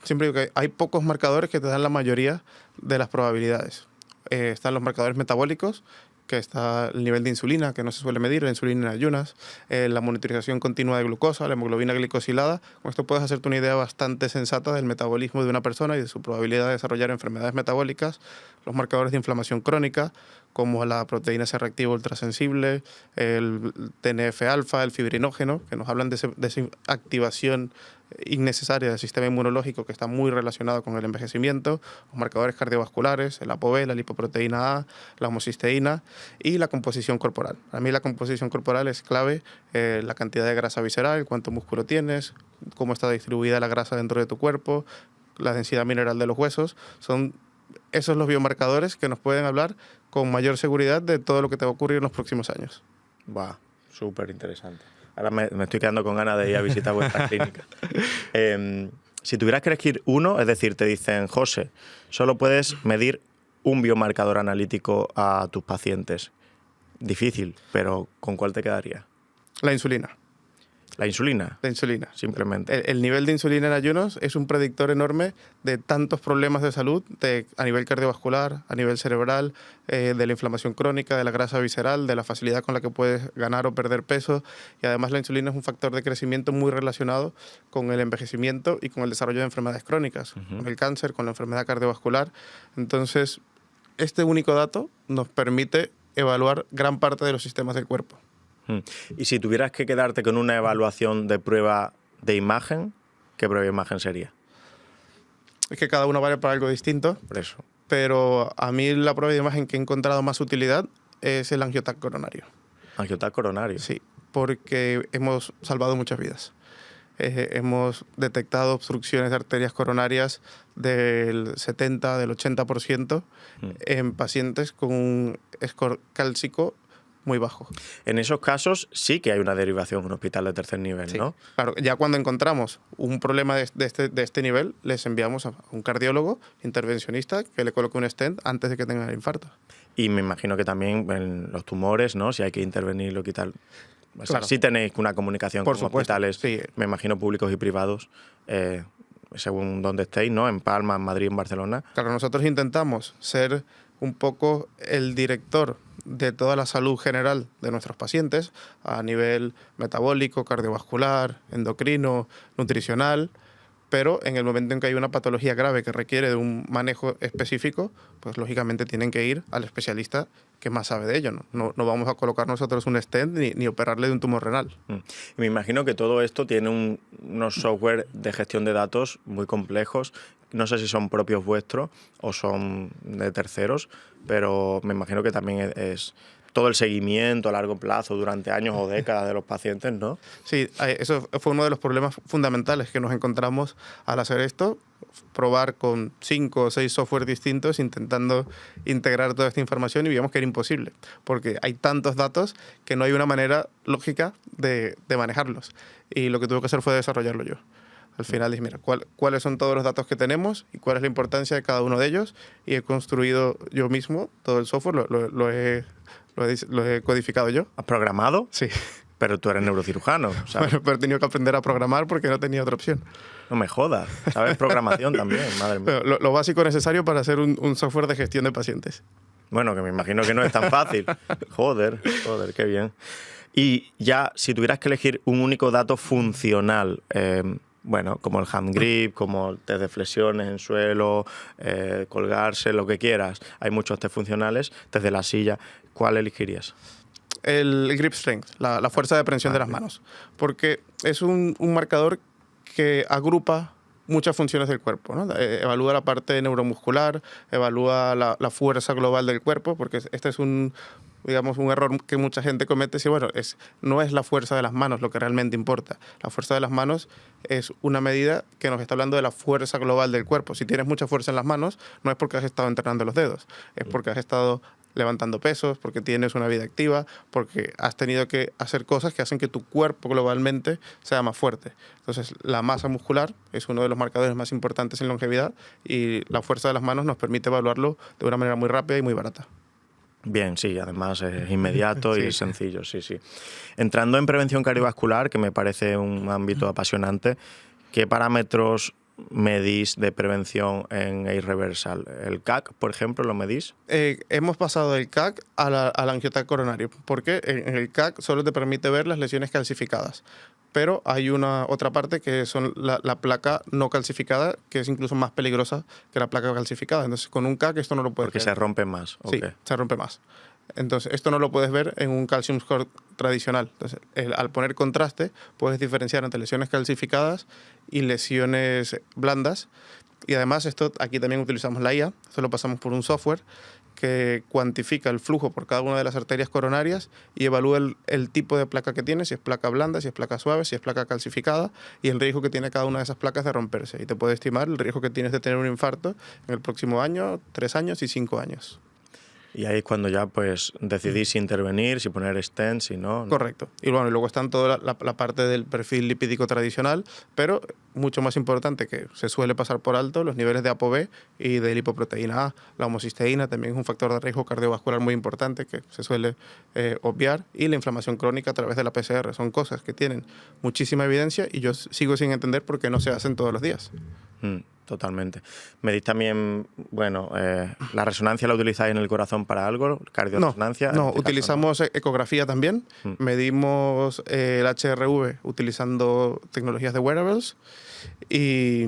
siempre digo que hay pocos marcadores que te dan la mayoría de las probabilidades. Están los marcadores metabólicos, que está el nivel de insulina, que no se suele medir, la insulina en ayunas, la monitorización continua de glucosa, la hemoglobina glicosilada. Con esto puedes hacerte una idea bastante sensata del metabolismo de una persona y de su probabilidad de desarrollar enfermedades metabólicas. Los marcadores de inflamación crónica, como la proteína C reactiva ultrasensible, el TNF-alfa, el fibrinógeno, que nos hablan de esa activación innecesaria del sistema inmunológico que está muy relacionado con el envejecimiento, los marcadores cardiovasculares, el ApoB, la lipoproteína A, la homocisteína y la composición corporal. Para mí la composición corporal es clave, la cantidad de grasa visceral, cuánto músculo tienes, cómo está distribuida la grasa dentro de tu cuerpo, la densidad mineral de los huesos, son esos los biomarcadores que nos pueden hablar con mayor seguridad de todo lo que te va a ocurrir en los próximos años. Súper interesante. Ahora me estoy quedando con ganas de ir a visitar vuestras clínicas. Si tuvieras que elegir uno, es decir, te dicen, José, solo puedes medir un biomarcador analítico a tus pacientes. Difícil, pero ¿con cuál te quedaría? La insulina. ¿La insulina? La insulina. Simplemente. El nivel de insulina en ayunos es un predictor enorme de tantos problemas de salud a nivel cardiovascular, a nivel cerebral, de la inflamación crónica, de la grasa visceral, de la facilidad con la que puedes ganar o perder peso. Y además la insulina es un factor de crecimiento muy relacionado con el envejecimiento y con el desarrollo de enfermedades crónicas, con el cáncer, con la enfermedad cardiovascular. Entonces, este único dato nos permite evaluar gran parte de los sistemas del cuerpo. Y si tuvieras que quedarte con una evaluación de prueba de imagen, ¿qué prueba de imagen sería? Es que cada uno vale para algo distinto. Por eso. Pero a mí la prueba de imagen que he encontrado más utilidad es el angioTAC coronario. ¿AngioTAC coronario? Sí, porque hemos salvado muchas vidas. hemos detectado obstrucciones de arterias coronarias del 70, del 80% en pacientes con un score cálcico muy bajo. En esos casos sí que hay una derivación en un hospital de tercer nivel, Sí, ¿no? claro, ya cuando encontramos un problema de este nivel, les enviamos a un cardiólogo intervencionista que le coloque un stent antes de que tengan el infarto. Y me imagino que también en los tumores, ¿no? Si hay que intervenirlo y tal. O sea, Claro. sí tenéis una comunicación Por con supuesto, hospitales, sí. me imagino, públicos y privados, según donde estéis, ¿no? En Palma, en Madrid, en Barcelona. Claro, nosotros intentamos ser un poco el director de toda la salud general de nuestros pacientes a nivel metabólico, cardiovascular, endocrino, nutricional, pero en el momento en que hay una patología grave que requiere de un manejo específico, pues lógicamente tienen que ir al especialista que más sabe de ello. No vamos a colocar nosotros un stent ni operarle de un tumor renal. Y me imagino que todo esto tiene unos software de gestión de datos muy complejos. No sé si son propios vuestros o son de terceros, pero me imagino que también es todo el seguimiento a largo plazo durante años o décadas de los pacientes, ¿no? Sí, eso fue uno de los problemas fundamentales que nos encontramos al hacer esto, probar con 5 o 6 software distintos intentando integrar toda esta información y vimos que era imposible, porque hay tantos datos que no hay una manera lógica de manejarlos. Y lo que tuve que hacer fue desarrollarlo yo. Al final dije, mira, ¿cuáles son todos los datos que tenemos y cuál es la importancia de cada uno de ellos? Y he construido yo mismo todo el software, lo he codificado yo. ¿Has programado? Sí. Pero tú eres neurocirujano, ¿sabes? Bueno, pero he tenido que aprender a programar porque no tenía otra opción. No me jodas, ¿sabes? Programación también, madre mía. Lo básico necesario para hacer un software de gestión de pacientes. Bueno, que me imagino que no es tan fácil. Joder, qué bien. Y ya, si tuvieras que elegir un único dato funcional, bueno, como el hand grip, como el test de flexiones en suelo, colgarse, lo que quieras. Hay muchos test funcionales, test de la silla. ¿Cuál elegirías? El grip strength, la fuerza de prensión de las manos. Porque es un marcador que agrupa muchas funciones del cuerpo, ¿no? Evalúa la parte neuromuscular, evalúa la fuerza global del cuerpo, porque este es un error que mucha gente comete. Si, bueno, no es la fuerza de las manos lo que realmente importa. La fuerza de las manos es una medida que nos está hablando de la fuerza global del cuerpo. Si tienes mucha fuerza en las manos, no es porque has estado entrenando los dedos, es porque has estado levantando pesos, porque tienes una vida activa, porque has tenido que hacer cosas que hacen que tu cuerpo globalmente sea más fuerte. Entonces, la masa muscular es uno de los marcadores más importantes en longevidad y la fuerza de las manos nos permite evaluarlo de una manera muy rápida y muy barata. Bien, sí, además es inmediato Sí. y sencillo, sí. Entrando en prevención cardiovascular, que me parece un ámbito apasionante, ¿qué parámetros medís de prevención en irreversal? ¿El CAC, por ejemplo, lo medís? Hemos pasado del CAC al angiotac coronario, porque en el CAC solo te permite ver las lesiones calcificadas. Pero hay una otra parte que son la placa no calcificada, que es incluso más peligrosa que la placa calcificada. Entonces, con un CAC esto no lo puedes Porque ver. se rompe más. Sí, Okay. se rompe más. Entonces, esto no lo puedes ver en un calcium score tradicional. Entonces, al poner contraste, puedes diferenciar entre lesiones calcificadas y lesiones blandas. Y además, aquí también utilizamos la IA. Esto lo pasamos por un software que cuantifica el flujo por cada una de las arterias coronarias y evalúa el tipo de placa que tiene, si es placa blanda, si es placa suave, si es placa calcificada y el riesgo que tiene cada una de esas placas de romperse. Y te puede estimar el riesgo que tienes de tener un infarto en el próximo año, 3 años y 5 años. Y ahí es cuando ya pues decidís si intervenir, si poner stents, si no. Correcto. Y bueno, y luego están toda la parte del perfil lipídico tradicional, pero mucho más importante que se suele pasar por alto, los niveles de ApoB y de lipoproteína A. La homocisteína también es un factor de riesgo cardiovascular muy importante que se suele obviar, y la inflamación crónica a través de la PCR. Son cosas que tienen muchísima evidencia y yo sigo sin entender por qué no se hacen todos los días. Totalmente. Medís también, bueno, ¿la resonancia la utilizáis en el corazón para algo? ¿Cardioresonancia? No, utilizamos ecografía también. Medimos el HRV utilizando tecnologías de wearables y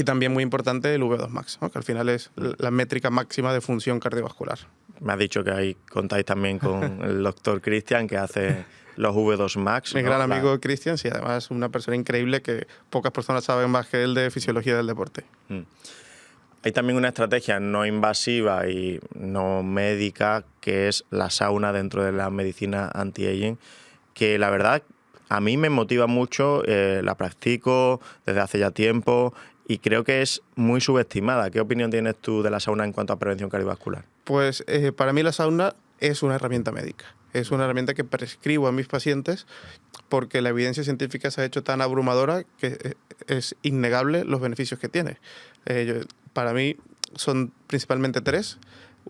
también muy importante el V2 Max, ¿no? Que al final es la métrica máxima de función cardiovascular. Me has dicho que ahí contáis también con el doctor Cristian, que hace los V2 Max. Mi ¿no? gran amigo Cristian, sí, además una persona increíble que pocas personas saben más que él de fisiología del deporte. Hay también una estrategia no invasiva y no médica, que es la sauna dentro de la medicina anti-aging, que la verdad a mí me motiva mucho, la practico desde hace ya tiempo y creo que es muy subestimada. ¿Qué opinión tienes tú de la sauna en cuanto a prevención cardiovascular? Pues para mí la sauna es una herramienta médica. Es una herramienta que prescribo a mis pacientes porque la evidencia científica se ha hecho tan abrumadora que es innegable los beneficios que tiene. Para mí son principalmente 3.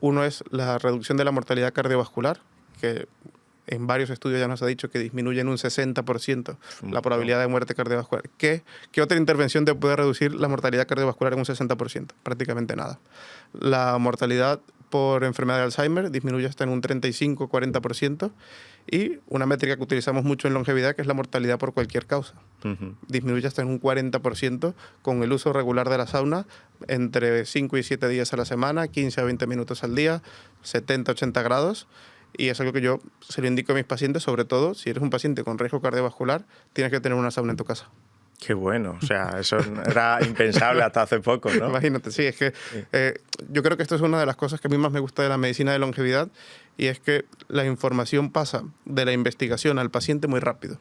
Uno es la reducción de la mortalidad cardiovascular, que en varios estudios ya nos ha dicho que disminuye en un 60% la probabilidad de muerte cardiovascular. ¿Qué otra intervención te puede reducir la mortalidad cardiovascular en un 60%? Prácticamente nada. La mortalidad por enfermedad de Alzheimer disminuye hasta en un 35-40%. Y una métrica que utilizamos mucho en longevidad, que es la mortalidad por cualquier causa. Disminuye hasta en un 40% con el uso regular de la sauna entre 5 y 7 días a la semana, 15 a 20 minutos al día, 70-80 grados. Y es algo que yo se lo indico a mis pacientes, sobre todo si eres un paciente con riesgo cardiovascular, tienes que tener una sauna en tu casa. Qué bueno, o sea, eso era impensable hasta hace poco, ¿no? Imagínate, sí, es que yo creo que esto es una de las cosas que a mí más me gusta de la medicina de longevidad, y es que la información pasa de la investigación al paciente muy rápido.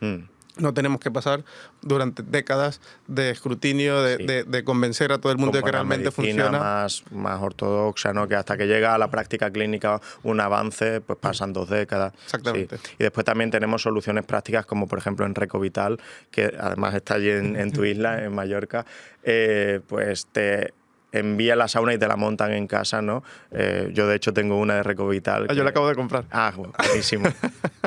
No tenemos que pasar durante décadas de escrutinio, de convencer a todo el mundo de que realmente funciona. Más ortodoxa, ¿no? Que hasta que llega a la práctica clínica un avance, pues pasan 2 décadas. Exactamente. Sí. Y después también tenemos soluciones prácticas como por ejemplo en Recovital, que además está allí en tu isla, en Mallorca, pues te envía la sauna y te la montan en casa, ¿no? Yo de hecho tengo una de Recovital. Yo la acabo de comprar. Buenísimo.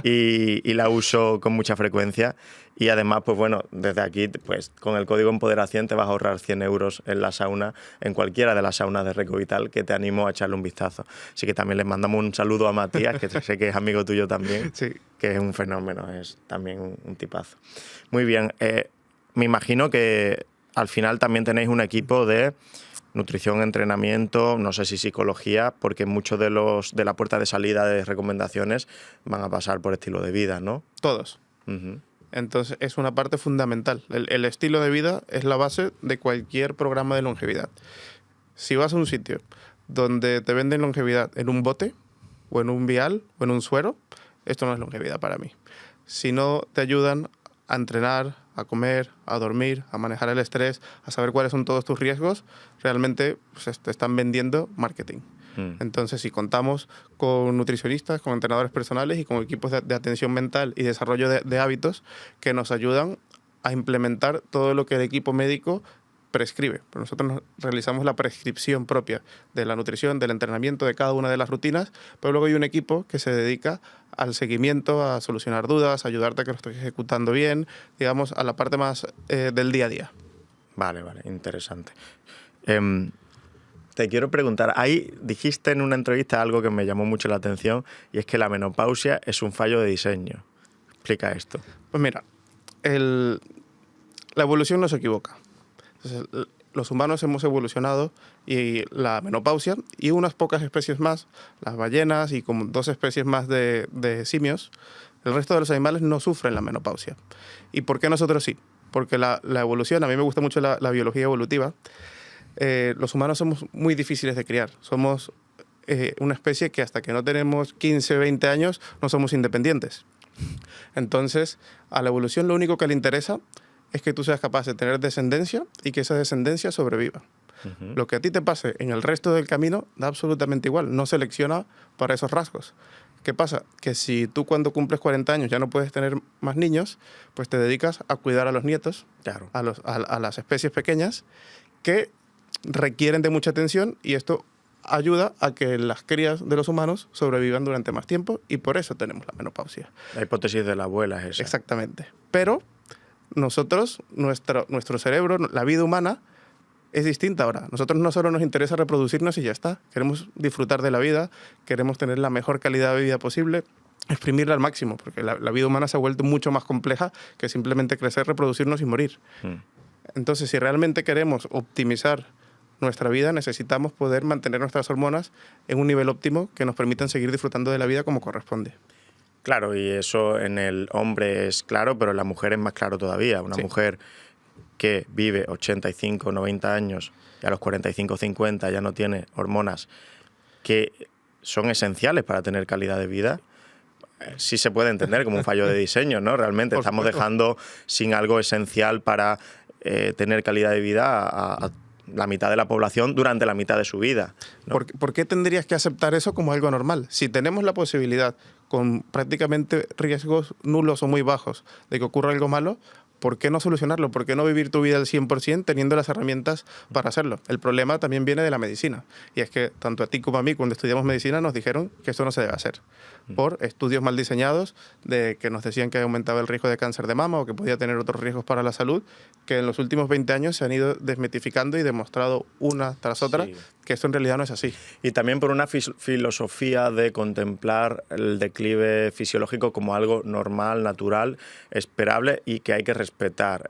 y la uso con mucha frecuencia. Y además, pues bueno, desde aquí, pues con el código Empoderación te vas a ahorrar 100 euros en la sauna, en cualquiera de las saunas de Recovital, que te animo a echarle un vistazo. Así que también les mandamos un saludo a Matías, que sé que es amigo tuyo también, sí, que es un fenómeno, es también un tipazo. Muy bien, me imagino que al final también tenéis un equipo de nutrición, entrenamiento, no sé si psicología, porque muchos de la puerta de salida de recomendaciones van a pasar por estilo de vida, ¿no? Todos. Entonces es una parte fundamental. El estilo de vida es la base de cualquier programa de longevidad. Si vas a un sitio donde te venden longevidad en un bote, o en un vial, o en un suero, esto no es longevidad para mí. Si no te ayudan a entrenar, a comer, a dormir, a manejar el estrés, a saber cuáles son todos tus riesgos, realmente pues, te están vendiendo marketing. Entonces, si contamos con nutricionistas, con entrenadores personales y con equipos de atención mental y desarrollo de hábitos que nos ayudan a implementar todo lo que el equipo médico prescribe. Pero nosotros realizamos la prescripción propia de la nutrición, del entrenamiento, de cada una de las rutinas, pero luego hay un equipo que se dedica al seguimiento, a solucionar dudas, a ayudarte a que lo estés ejecutando bien, digamos, a la parte más del día a día. Vale, interesante. Te quiero preguntar, ahí dijiste en una entrevista algo que me llamó mucho la atención, y es que la menopausia es un fallo de diseño. Explica esto. Pues mira, la evolución no se equivoca. Entonces, los humanos hemos evolucionado y la menopausia y unas pocas especies más, las ballenas y como 2 especies más de simios, el resto de los animales no sufren la menopausia. ¿Y por qué nosotros sí? Porque la evolución, a mí me gusta mucho la biología evolutiva. Los humanos somos muy difíciles de criar. Somos una especie que hasta que no tenemos 15, 20 años no somos independientes. Entonces, a la evolución lo único que le interesa es que tú seas capaz de tener descendencia y que esa descendencia sobreviva. Lo que a ti te pase en el resto del camino da absolutamente igual. No selecciona para esos rasgos. ¿Qué pasa? Que si tú cuando cumples 40 años ya no puedes tener más niños, pues te dedicas a cuidar a los nietos, claro, a las especies pequeñas que requieren de mucha atención, y esto ayuda a que las crías de los humanos sobrevivan durante más tiempo, y por eso tenemos la menopausia. La hipótesis de la abuela es esa. Exactamente. Pero nosotros, nuestro cerebro, la vida humana es distinta ahora. Nosotros no solo nos interesa reproducirnos y ya está. Queremos disfrutar de la vida, queremos tener la mejor calidad de vida posible, exprimirla al máximo, porque la vida humana se ha vuelto mucho más compleja que simplemente crecer, reproducirnos y morir. Entonces, si realmente queremos optimizar nuestra vida, necesitamos poder mantener nuestras hormonas en un nivel óptimo que nos permitan seguir disfrutando de la vida como corresponde. Claro, y eso en el hombre es claro, pero en la mujer es más claro todavía. Una mujer que vive 85, 90 años y a los 45, 50 ya no tiene hormonas que son esenciales para tener calidad de vida, sí se puede entender como un fallo de diseño, ¿no? Realmente estamos dejando sin algo esencial para tener calidad de vida a la mitad de la población durante la mitad de su vida, ¿no? ¿Por qué tendrías que aceptar eso como algo normal? Si tenemos la posibilidad, con prácticamente riesgos nulos o muy bajos, de que ocurra algo malo, ¿por qué no solucionarlo? ¿Por qué no vivir tu vida al 100% teniendo las herramientas para hacerlo? El problema también viene de la medicina. Y es que tanto a ti como a mí, cuando estudiamos medicina, nos dijeron que esto no se debe hacer. Por estudios mal diseñados de que nos decían que aumentaba el riesgo de cáncer de mama o que podía tener otros riesgos para la salud, que en los últimos 20 años se han ido desmitificando y demostrado una tras otra que esto en realidad no es así. Y también por una filosofía de contemplar el declive fisiológico como algo normal, natural, esperable y que hay que respetar.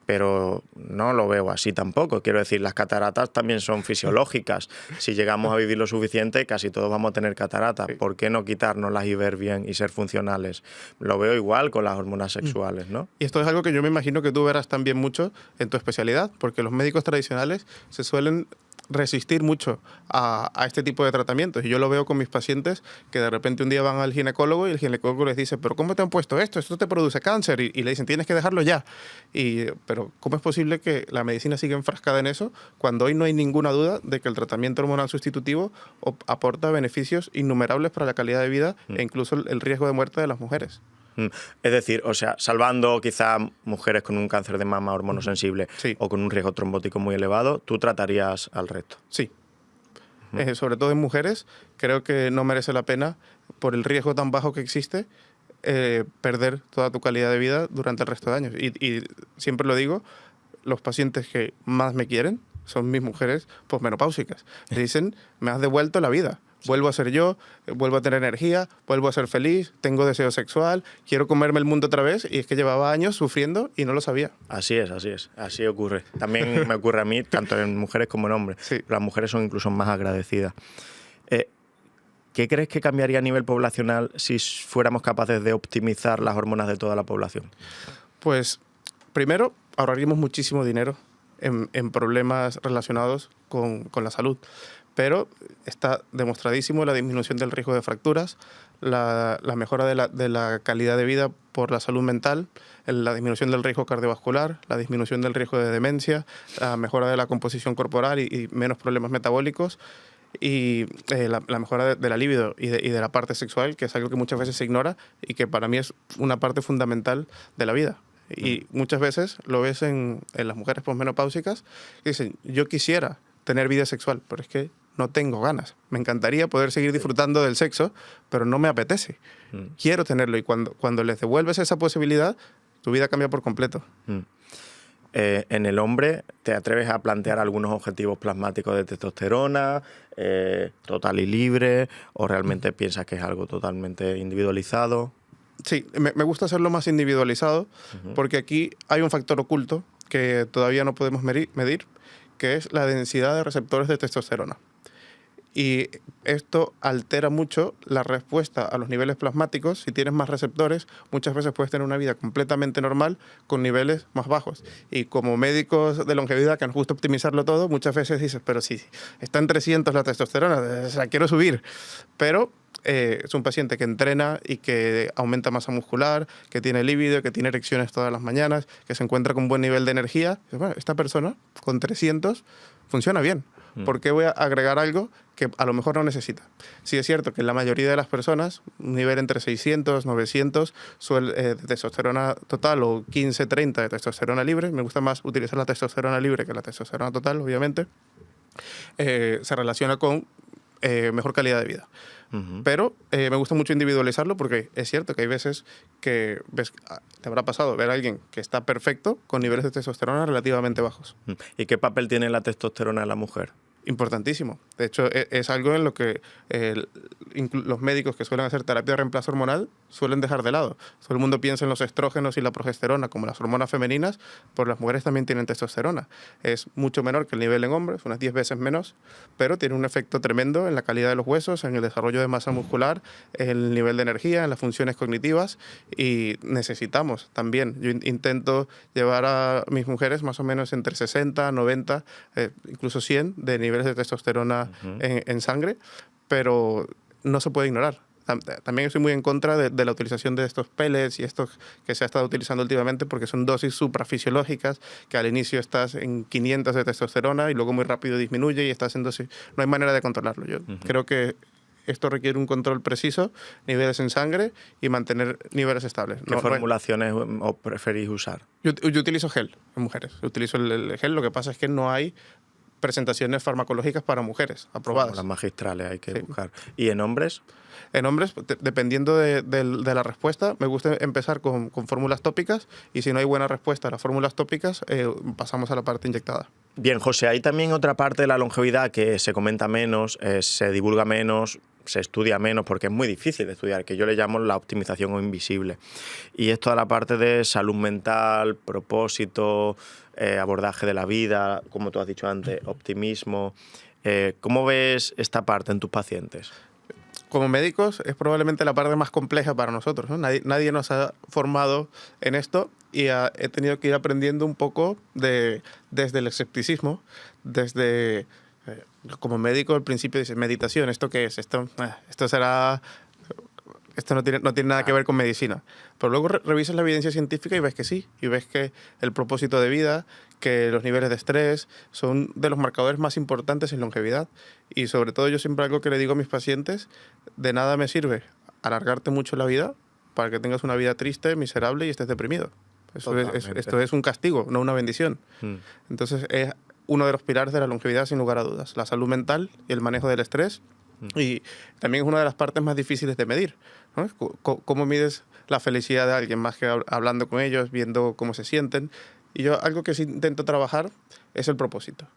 Pero no lo veo así tampoco. Quiero decir, las cataratas también son fisiológicas. Si llegamos a vivir lo suficiente, casi todos vamos a tener cataratas. ¿Por qué no quitárnoslas y ver bien y ser funcionales? Lo veo igual con las hormonas sexuales, ¿no? Y esto es algo que yo me imagino que tú verás también mucho en tu especialidad, porque los médicos tradicionales se suelen resistir mucho a este tipo de tratamientos. Y yo lo veo con mis pacientes que de repente un día van al ginecólogo y el ginecólogo les dice, pero ¿cómo te han puesto esto? Esto te produce cáncer. Y le dicen, tienes que dejarlo ya. Pero ¿cómo es posible que la medicina siga enfrascada en eso cuando hoy no hay ninguna duda de que el tratamiento hormonal sustitutivo aporta beneficios innumerables para la calidad de vida e incluso el riesgo de muerte de las mujeres? Es decir, o sea, salvando quizá mujeres con un cáncer de mama hormonosensible o con un riesgo trombótico muy elevado, ¿tú tratarías al resto? Sí. Sobre todo en mujeres, creo que no merece la pena, por el riesgo tan bajo que existe, perder toda tu calidad de vida durante el resto de años. Y siempre lo digo, los pacientes que más me quieren son mis mujeres posmenopáusicas. Me dicen, me has devuelto la vida. Vuelvo a ser yo, vuelvo a tener energía, vuelvo a ser feliz, tengo deseo sexual, quiero comerme el mundo otra vez, y es que llevaba años sufriendo y no lo sabía. Así es, así ocurre. También me ocurre a mí, tanto en mujeres como en hombres. Sí. Las mujeres son incluso más agradecidas. ¿Qué crees que cambiaría a nivel poblacional si fuéramos capaces de optimizar las hormonas de toda la población? Pues, primero, ahorraríamos muchísimo dinero en problemas relacionados con la salud. Pero está demostradísimo la disminución del riesgo de fracturas, la mejora de la calidad de vida por la salud mental, la disminución del riesgo cardiovascular, la disminución del riesgo de demencia, la mejora de la composición corporal y menos problemas metabólicos, y la mejora de la libido y de la parte sexual, que es algo que muchas veces se ignora y que para mí es una parte fundamental de la vida. Y muchas veces lo ves en las mujeres posmenopáusicas que dicen, yo quisiera tener vida sexual, pero es que no tengo ganas. Me encantaría poder seguir disfrutando del sexo, pero no me apetece. Quiero tenerlo, y cuando les devuelves esa posibilidad, tu vida cambia por completo. En el hombre, ¿te atreves a plantear algunos objetivos plasmáticos de testosterona, total y libre, o realmente piensas que es algo totalmente individualizado? Sí, me gusta hacerlo más individualizado, porque aquí hay un factor oculto que todavía no podemos medir, que es la densidad de receptores de testosterona. Y esto altera mucho la respuesta a los niveles plasmáticos. Si tienes más receptores, muchas veces puedes tener una vida completamente normal con niveles más bajos. Y como médicos de longevidad que nos gusta optimizarlo todo, muchas veces dices, pero si está en 300 la testosterona, la quiero subir. Pero es un paciente que entrena y que aumenta masa muscular, que tiene líbido, que tiene erecciones todas las mañanas, que se encuentra con un buen nivel de energía. Bueno, esta persona con 300 funciona bien. ¿Por qué voy a agregar algo que a lo mejor no necesita? Sí es cierto que en la mayoría de las personas, un nivel entre 600, 900 de testosterona total o 15, 30 de testosterona libre, me gusta más utilizar la testosterona libre que la testosterona total, obviamente, se relaciona con mejor calidad de vida. Pero me gusta mucho individualizarlo, porque es cierto que hay veces que te habrá pasado ver a alguien que está perfecto con niveles de testosterona relativamente bajos. ¿Y qué papel tiene la testosterona en la mujer? Importantísimo. De hecho, es algo en lo que los médicos que suelen hacer terapia de reemplazo hormonal suelen dejar de lado. Todo el mundo piensa en los estrógenos y la progesterona como las hormonas femeninas, pero las mujeres también tienen testosterona. Es mucho menor que el nivel en hombres, unas 10 veces menos, pero tiene un efecto tremendo en la calidad de los huesos, en el desarrollo de masa muscular, en el nivel de energía, en las funciones cognitivas, y necesitamos también. Yo intento llevar a mis mujeres más o menos entre 60, 90, incluso 100 de niveles de testosterona en sangre, pero no se puede ignorar. También estoy muy en contra de la utilización de estos pellets y estos que se ha estado utilizando últimamente, porque son dosis suprafisiológicas que al inicio estás en 500 de testosterona y luego muy rápido disminuye y estás en dosis. No hay manera de controlarlo. Yo creo que esto requiere un control preciso, niveles en sangre y mantener niveles estables. ¿Qué formulaciones os preferís usar? Yo utilizo gel en mujeres. Yo utilizo el gel. Lo que pasa es que no hay presentaciones farmacológicas para mujeres aprobadas. Las magistrales hay que buscar. ¿Y en hombres? En hombres, dependiendo de la respuesta, me gusta empezar con fórmulas tópicas y si no hay buena respuesta a las fórmulas tópicas, pasamos a la parte inyectada. Bien, José, hay también otra parte de la longevidad que se comenta menos, se divulga menos, se estudia menos porque es muy difícil de estudiar, que yo le llamo la optimización o invisible. Y es toda la parte de salud mental, propósito, abordaje de la vida, como tú has dicho antes, optimismo. ¿Cómo ves esta parte en tus pacientes? Como médicos es probablemente la parte más compleja para nosotros, ¿no? Nadie nos ha formado en esto y he tenido que ir aprendiendo un poco desde el escepticismo, desde... como médico al principio dices, meditación, ¿esto qué es? Esto no tiene nada que ver con medicina. Pero luego revisas la evidencia científica y ves que sí, y ves que el propósito de vida, que los niveles de estrés son de los marcadores más importantes en longevidad. Y sobre todo yo siempre algo que le digo a mis pacientes, de nada me sirve alargarte mucho la vida para que tengas una vida triste, miserable y estés deprimido. Esto es un castigo, no una bendición. Entonces es uno de los pilares de la longevidad sin lugar a dudas, la salud mental y el manejo del estrés. Y también es una de las partes más difíciles de medir, ¿no? ¿Cómo mides la felicidad de alguien más que hablando con ellos, viendo cómo se sienten? Y yo algo que sí intento trabajar es el propósito.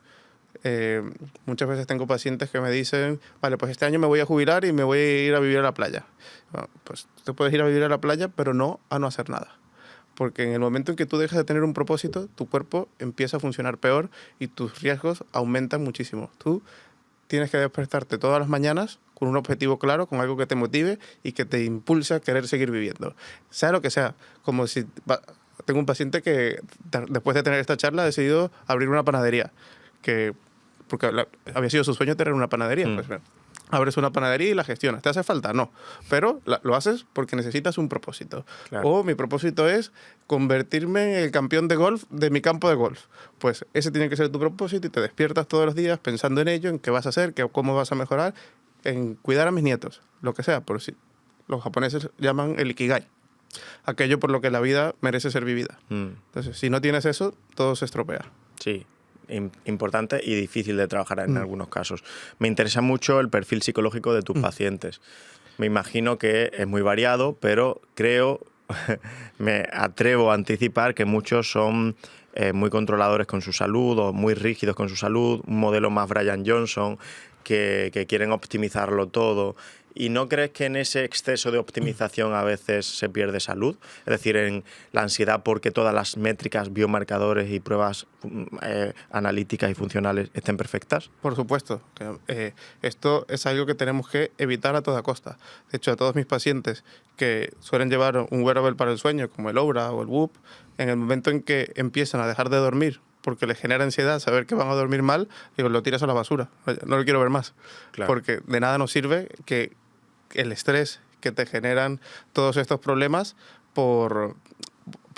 Muchas veces tengo pacientes que me dicen, vale, pues este año me voy a jubilar y me voy a ir a vivir a la playa. Bueno, pues te puedes ir a vivir a la playa, pero no a no hacer nada. Porque en el momento en que tú dejas de tener un propósito, tu cuerpo empieza a funcionar peor y tus riesgos aumentan muchísimo. Tú tienes que despertarte todas las mañanas con un objetivo claro, con algo que te motive y que te impulse a querer seguir viviendo. Sea lo que sea, como si... Tengo un paciente que después de tener esta charla ha decidido abrir una panadería, porque había sido su sueño tener una panadería. Pues, abres una panadería y la gestionas. ¿Te hace falta? No. Pero lo haces porque necesitas un propósito. Claro. O mi propósito es convertirme en el campeón de golf de mi campo de golf. Pues ese tiene que ser tu propósito y te despiertas todos los días pensando en ello, en qué vas a hacer, cómo vas a mejorar, en cuidar a mis nietos, lo que sea. Por si los japoneses llaman el ikigai. Aquello por lo que la vida merece ser vivida. Entonces, si no tienes eso, todo se estropea. Sí. Importante y difícil de trabajar en algunos casos. Me interesa mucho el perfil psicológico de tus pacientes. Me imagino que es muy variado, pero creo, me atrevo a anticipar que muchos son muy controladores con su salud o muy rígidos con su salud, un modelo más Brian Johnson, que quieren optimizarlo todo. ¿Y no crees que en ese exceso de optimización a veces se pierde salud? Es decir, en la ansiedad porque todas las métricas, biomarcadores y pruebas analíticas y funcionales estén perfectas. Por supuesto. Esto es algo que tenemos que evitar a toda costa. De hecho, a todos mis pacientes que suelen llevar un wearable para el sueño, como el Oura o el Whoop, en el momento en que empiezan a dejar de dormir porque les genera ansiedad saber que van a dormir mal, digo, lo tiras a la basura. No lo quiero ver más. Claro. Porque de nada nos sirve que el estrés que te generan todos estos problemas por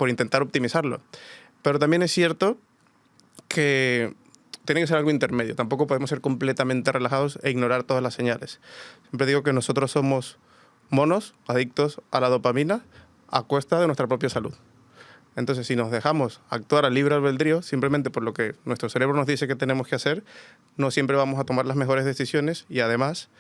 intentar optimizarlo. Pero también es cierto que tiene que ser algo intermedio. Tampoco podemos ser completamente relajados e ignorar todas las señales. Siempre digo que nosotros somos monos adictos a la dopamina a costa de nuestra propia salud. Entonces, si nos dejamos actuar al libre albedrío, simplemente por lo que nuestro cerebro nos dice que tenemos que hacer, no siempre vamos a tomar las mejores decisiones y además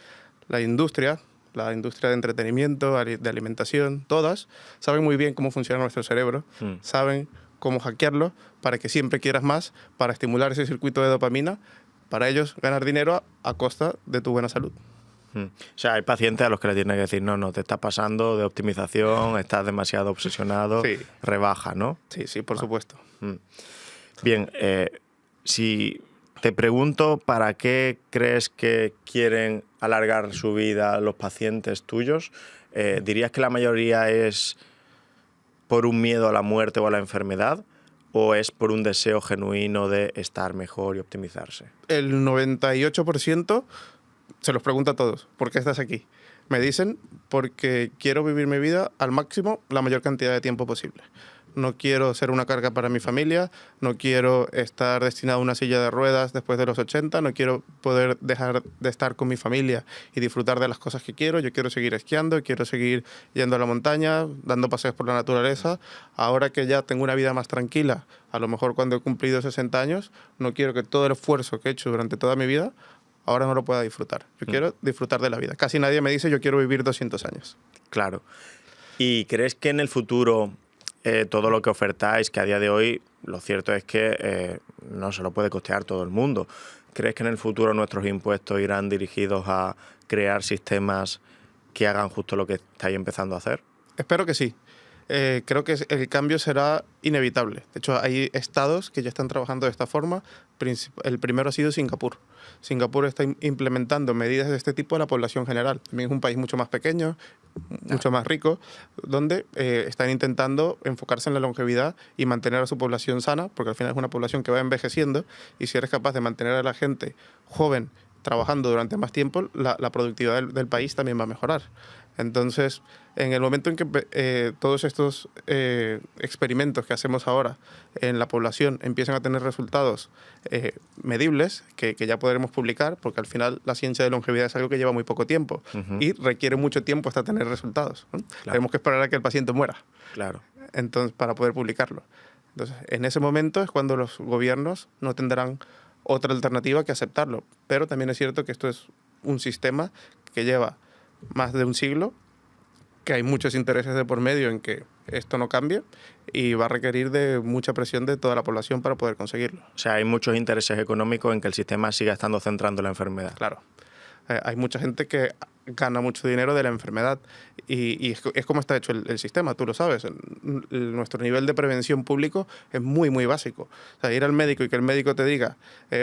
la industria de entretenimiento, de alimentación, todas saben muy bien cómo funciona nuestro cerebro, saben cómo hackearlo para que siempre quieras más, para estimular ese circuito de dopamina, para ellos ganar dinero a costa de tu buena salud. O sea, hay pacientes a los que le tienen que decir, no, te estás pasando de optimización, estás demasiado obsesionado, sí. Rebaja, ¿no? Sí, por supuesto. Bien, si te pregunto, ¿para qué crees que quieren alargar su vida los pacientes tuyos? ¿Dirías que la mayoría es por un miedo a la muerte o a la enfermedad? ¿O es por un deseo genuino de estar mejor y optimizarse? El 98% se los pregunta a todos, ¿por qué estás aquí? Me dicen porque quiero vivir mi vida al máximo la mayor cantidad de tiempo posible. No quiero ser una carga para mi familia, no quiero estar destinado a una silla de ruedas después de los 80, no quiero poder dejar de estar con mi familia y disfrutar de las cosas que quiero. Yo quiero seguir esquiando, quiero seguir yendo a la montaña, dando paseos por la naturaleza. Ahora que ya tengo una vida más tranquila, a lo mejor cuando he cumplido 60 años, no quiero que todo el esfuerzo que he hecho durante toda mi vida ahora no lo pueda disfrutar. Yo quiero disfrutar de la vida. Casi nadie me dice yo quiero vivir 200 años. Claro. ¿Y crees que en el futuro todo lo que ofertáis, que a día de hoy lo cierto es que no se lo puede costear todo el mundo? ¿Crees que en el futuro nuestros impuestos irán dirigidos a crear sistemas que hagan justo lo que estáis empezando a hacer? Espero que sí. Creo que el cambio será inevitable. De hecho, hay estados que ya están trabajando de esta forma. El primero ha sido Singapur. Singapur está implementando medidas de este tipo a la población general. También es un país mucho más pequeño, mucho más rico, donde están intentando enfocarse en la longevidad y mantener a su población sana, porque al final es una población que va envejeciendo, y si eres capaz de mantener a la gente joven trabajando durante más tiempo, la productividad del país también va a mejorar. Entonces, en el momento en que todos estos experimentos que hacemos ahora en la población empiezan a tener resultados medibles, que ya podremos publicar, porque al final la ciencia de longevidad es algo que lleva muy poco tiempo y requiere mucho tiempo hasta tener resultados, ¿no? Claro. Tenemos que esperar a que el paciente muera, claro, entonces, para poder publicarlo. Entonces, en ese momento es cuando los gobiernos no tendrán otra alternativa que aceptarlo. Pero también es cierto que esto es un sistema que lleva más de un siglo, que hay muchos intereses de por medio en que esto no cambie y va a requerir de mucha presión de toda la población para poder conseguirlo. O sea, hay muchos intereses económicos en que el sistema siga estando centrando la enfermedad. Claro. Hay mucha gente que gana mucho dinero de la enfermedad y es como está hecho el sistema, tú lo sabes. Nuestro nivel de prevención público es muy, muy básico. O sea, ir al médico y que el médico te diga,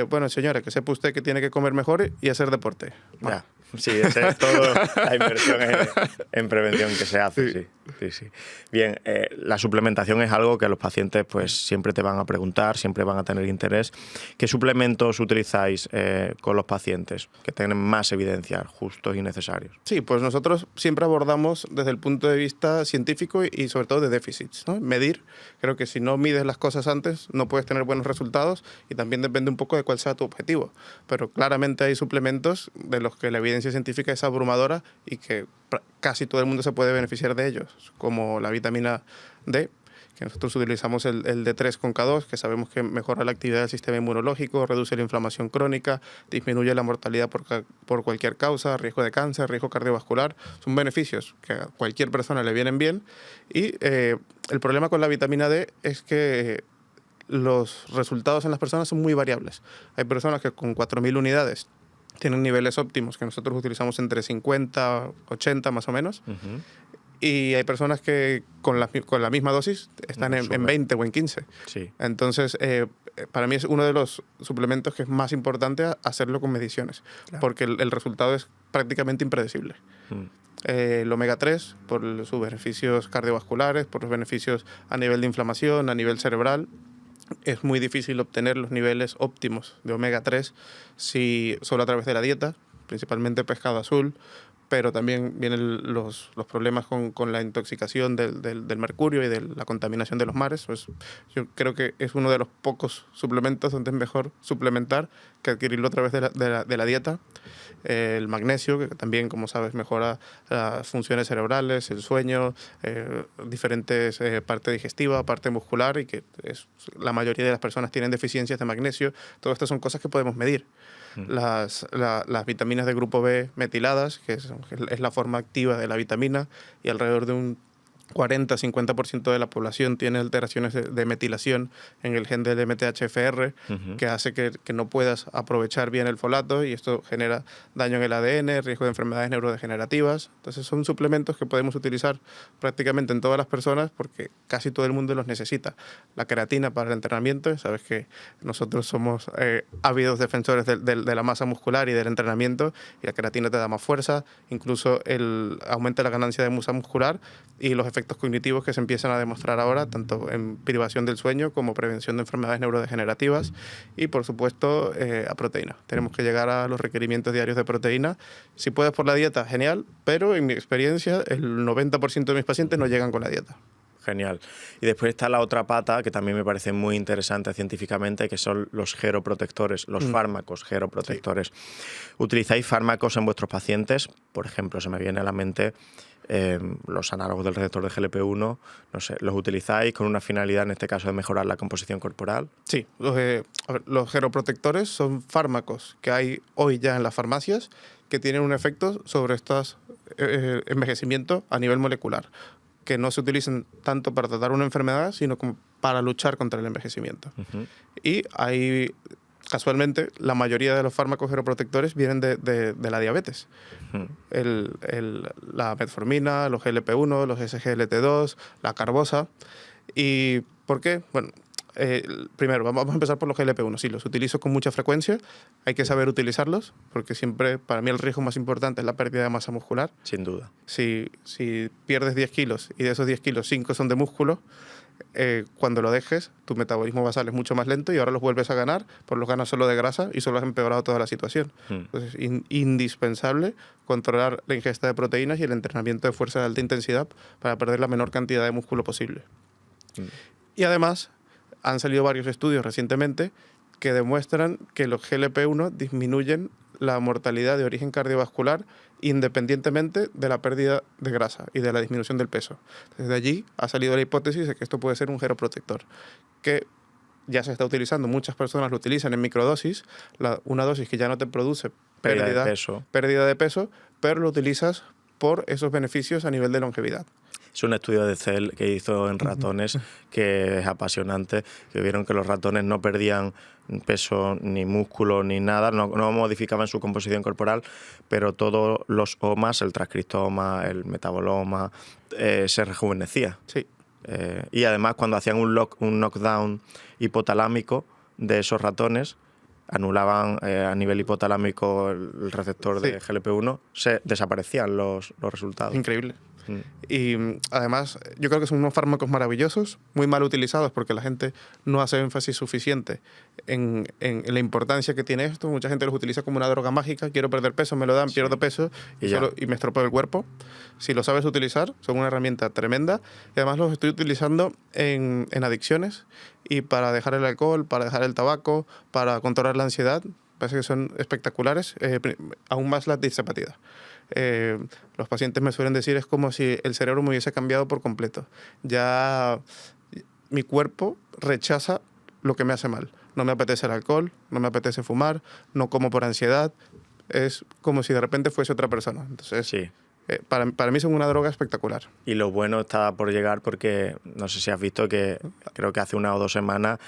bueno, señora, que sepa usted que tiene que comer mejor y hacer deporte. Ya. Sí, esa es toda la inversión en prevención que se hace. Sí. Bien, la suplementación es algo que los pacientes pues siempre te van a preguntar, siempre van a tener interés. ¿Qué suplementos utilizáis con los pacientes que tienen más evidencia, justos y necesarios? Sí, pues nosotros siempre abordamos desde el punto de vista científico y sobre todo de déficits, ¿no? Medir. Creo que si no mides las cosas antes no puedes tener buenos resultados y también depende un poco de cuál sea tu objetivo. Pero claramente hay suplementos de los que la evidencia científica es abrumadora y que casi todo el mundo se puede beneficiar de ellos, como la vitamina D, que nosotros utilizamos el D3 con K2, que sabemos que mejora la actividad del sistema inmunológico, reduce la inflamación crónica, disminuye la mortalidad por cualquier causa, riesgo de cáncer, riesgo cardiovascular. Son beneficios que a cualquier persona le vienen bien. Y el problema con la vitamina D es que los resultados en las personas son muy variables. Hay personas que con 4.000 unidades tienen niveles óptimos que nosotros utilizamos entre 50, 80 más o menos. Y hay personas que con la misma dosis están en 20 o en 15. Sí. Entonces, para mí es uno de los suplementos que es más importante hacerlo con mediciones, claro, porque el resultado es prácticamente impredecible. El omega 3, por sus beneficios cardiovasculares, por los beneficios a nivel de inflamación, a nivel cerebral. Es muy difícil obtener los niveles óptimos de omega 3 solo a través de la dieta, principalmente pescado azul, pero también vienen los problemas con la intoxicación del mercurio y de la contaminación de los mares. Pues yo creo que es uno de los pocos suplementos donde es mejor suplementar que adquirirlo a través de la dieta. El magnesio, que también, como sabes, mejora las funciones cerebrales, el sueño, diferentes parte digestiva, parte muscular, y que la mayoría de las personas tienen deficiencias de magnesio. Todo esto son cosas que podemos medir. Las vitaminas de grupo B metiladas, que es la forma activa de la vitamina, y alrededor de un 40-50% de la población tiene alteraciones de metilación en el gen del MTHFR, que hace que no puedas aprovechar bien el folato, y esto genera daño en el ADN, riesgo de enfermedades neurodegenerativas. Entonces son suplementos que podemos utilizar prácticamente en todas las personas porque casi todo el mundo los necesita. La creatina para el entrenamiento, sabes que nosotros somos ávidos defensores de la masa muscular y del entrenamiento, y la creatina te da más fuerza, incluso aumenta la ganancia de masa muscular, y los efectos efectos cognitivos que se empiezan a demostrar ahora, tanto en privación del sueño como prevención de enfermedades neurodegenerativas y, por supuesto, a proteína. Tenemos que llegar a los requerimientos diarios de proteína. Si puedes por la dieta, genial, pero en mi experiencia el 90% de mis pacientes no llegan con la dieta. Genial. Y después está la otra pata que también me parece muy interesante científicamente, que son los geroprotectores, los fármacos geroprotectores. Sí. ¿Utilizáis fármacos en vuestros pacientes? Por ejemplo, se me viene a la mente los análogos del receptor de GLP-1, no sé, ¿los utilizáis con una finalidad, en este caso, de mejorar la composición corporal? Sí, los geroprotectores son fármacos que hay hoy ya en las farmacias que tienen un efecto sobre estos envejecimiento a nivel molecular, que no se utilizan tanto para tratar una enfermedad, sino como para luchar contra el envejecimiento. Y hay, casualmente, la mayoría de los fármacos geroprotectores vienen de la diabetes. La metformina, los GLP-1, los SGLT2, la carbosa. ¿Y por qué? Bueno, primero, vamos a empezar por los GLP-1. Sí, los utilizo con mucha frecuencia. Hay que saber utilizarlos, porque siempre, para mí, el riesgo más importante es la pérdida de masa muscular. Sin duda. Si pierdes 10 kilos y de esos 10 kilos 5 son de músculo, cuando lo dejes, tu metabolismo basal es mucho más lento y ahora los vuelves a ganar, pues los ganas solo de grasa y solo has empeorado toda la situación. Entonces, es indispensable controlar la ingesta de proteínas y el entrenamiento de fuerza de alta intensidad para perder la menor cantidad de músculo posible. Y además, han salido varios estudios recientemente que demuestran que los GLP-1 disminuyen la mortalidad de origen cardiovascular independientemente de la pérdida de grasa y de la disminución del peso. Desde allí ha salido la hipótesis de que esto puede ser un geroprotector, que ya se está utilizando, muchas personas lo utilizan en microdosis, una dosis que ya no te produce pérdida de peso, pero lo utilizas por esos beneficios a nivel de longevidad. Es un estudio de Cell que hizo en ratones que es apasionante, que vieron que los ratones no perdían peso, ni músculo, ni nada, no modificaban su composición corporal, pero todos los omas, el transcriptoma, el metaboloma, se rejuvenecía. Sí. Y además, cuando hacían un knockdown hipotalámico de esos ratones, anulaban a nivel hipotalámico el receptor de GLP-1, desaparecían los resultados. Increíble. Y además, yo creo que son unos fármacos maravillosos, muy mal utilizados porque la gente no hace énfasis suficiente en la importancia que tiene esto. Mucha gente los utiliza como una droga mágica. Quiero perder peso, me lo dan, pierdo peso y me estropeo el cuerpo. Si lo sabes utilizar, son una herramienta tremenda. Y además los estoy utilizando en adicciones y para dejar el alcohol, para dejar el tabaco, para controlar la ansiedad. Parece que son espectaculares, aún más la discapacidad. Los pacientes me suelen decir es como si el cerebro me hubiese cambiado por completo. Ya mi cuerpo rechaza lo que me hace mal. No me apetece el alcohol, no me apetece fumar, no como por ansiedad. Es como si de repente fuese otra persona. Entonces, sí. Para mí son una droga espectacular. Y lo bueno está por llegar porque, no sé si has visto que creo que hace 1 o 2 semanas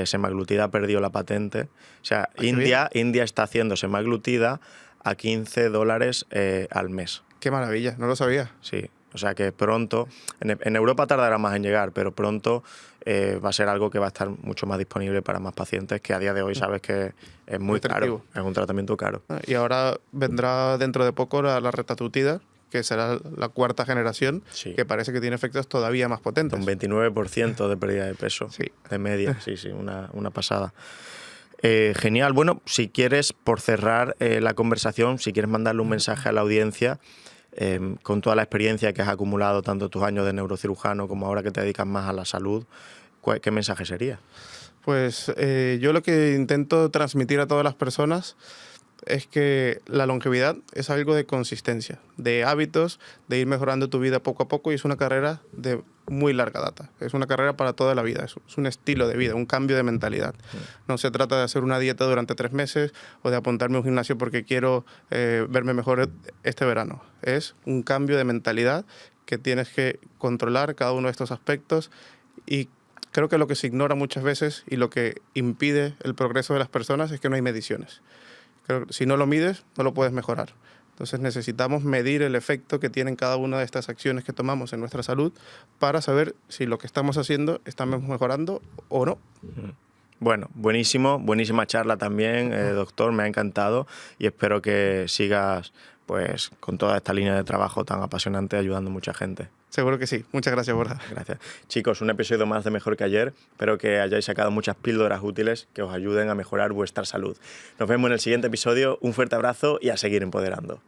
semaglutida perdió la patente. O sea, India está haciendo semaglutida a $15 al mes. ¡Qué maravilla! No lo sabía. Sí, o sea que pronto, en Europa tardará más en llegar, pero pronto va a ser algo que va a estar mucho más disponible para más pacientes, que a día de hoy sabes que es muy caro, es un tratamiento caro. Y ahora vendrá dentro de poco la retatrutida, que será la 4ª generación, que parece que tiene efectos todavía más potentes. Un 29% de pérdida de peso, de media, sí, una pasada. Genial. Bueno, si quieres, por cerrar la conversación, si quieres mandarle un mensaje a la audiencia, con toda la experiencia que has acumulado, tanto tus años de neurocirujano como ahora que te dedicas más a la salud, ¿qué mensaje sería? Pues yo lo que intento transmitir a todas las personas es que la longevidad es algo de consistencia, de hábitos, de ir mejorando tu vida poco a poco, y es una carrera de muy larga data. Es una carrera para toda la vida, es un estilo de vida, un cambio de mentalidad. No se trata de hacer una dieta durante 3 meses o de apuntarme a un gimnasio porque quiero verme mejor este verano. Es un cambio de mentalidad que tienes que controlar cada uno de estos aspectos, y creo que lo que se ignora muchas veces y lo que impide el progreso de las personas es que no hay mediciones. Creo que si no lo mides, no lo puedes mejorar. Entonces necesitamos medir el efecto que tienen cada una de estas acciones que tomamos en nuestra salud para saber si lo que estamos haciendo estamos mejorando o no. Bueno, buenísima charla también, doctor, me ha encantado y espero que sigas pues con toda esta línea de trabajo tan apasionante ayudando a mucha gente. Seguro que sí. Muchas gracias, Borja. Gracias. Chicos, un episodio más de Mejor que Ayer. Espero que hayáis sacado muchas píldoras útiles que os ayuden a mejorar vuestra salud. Nos vemos en el siguiente episodio. Un fuerte abrazo y a seguir empoderando.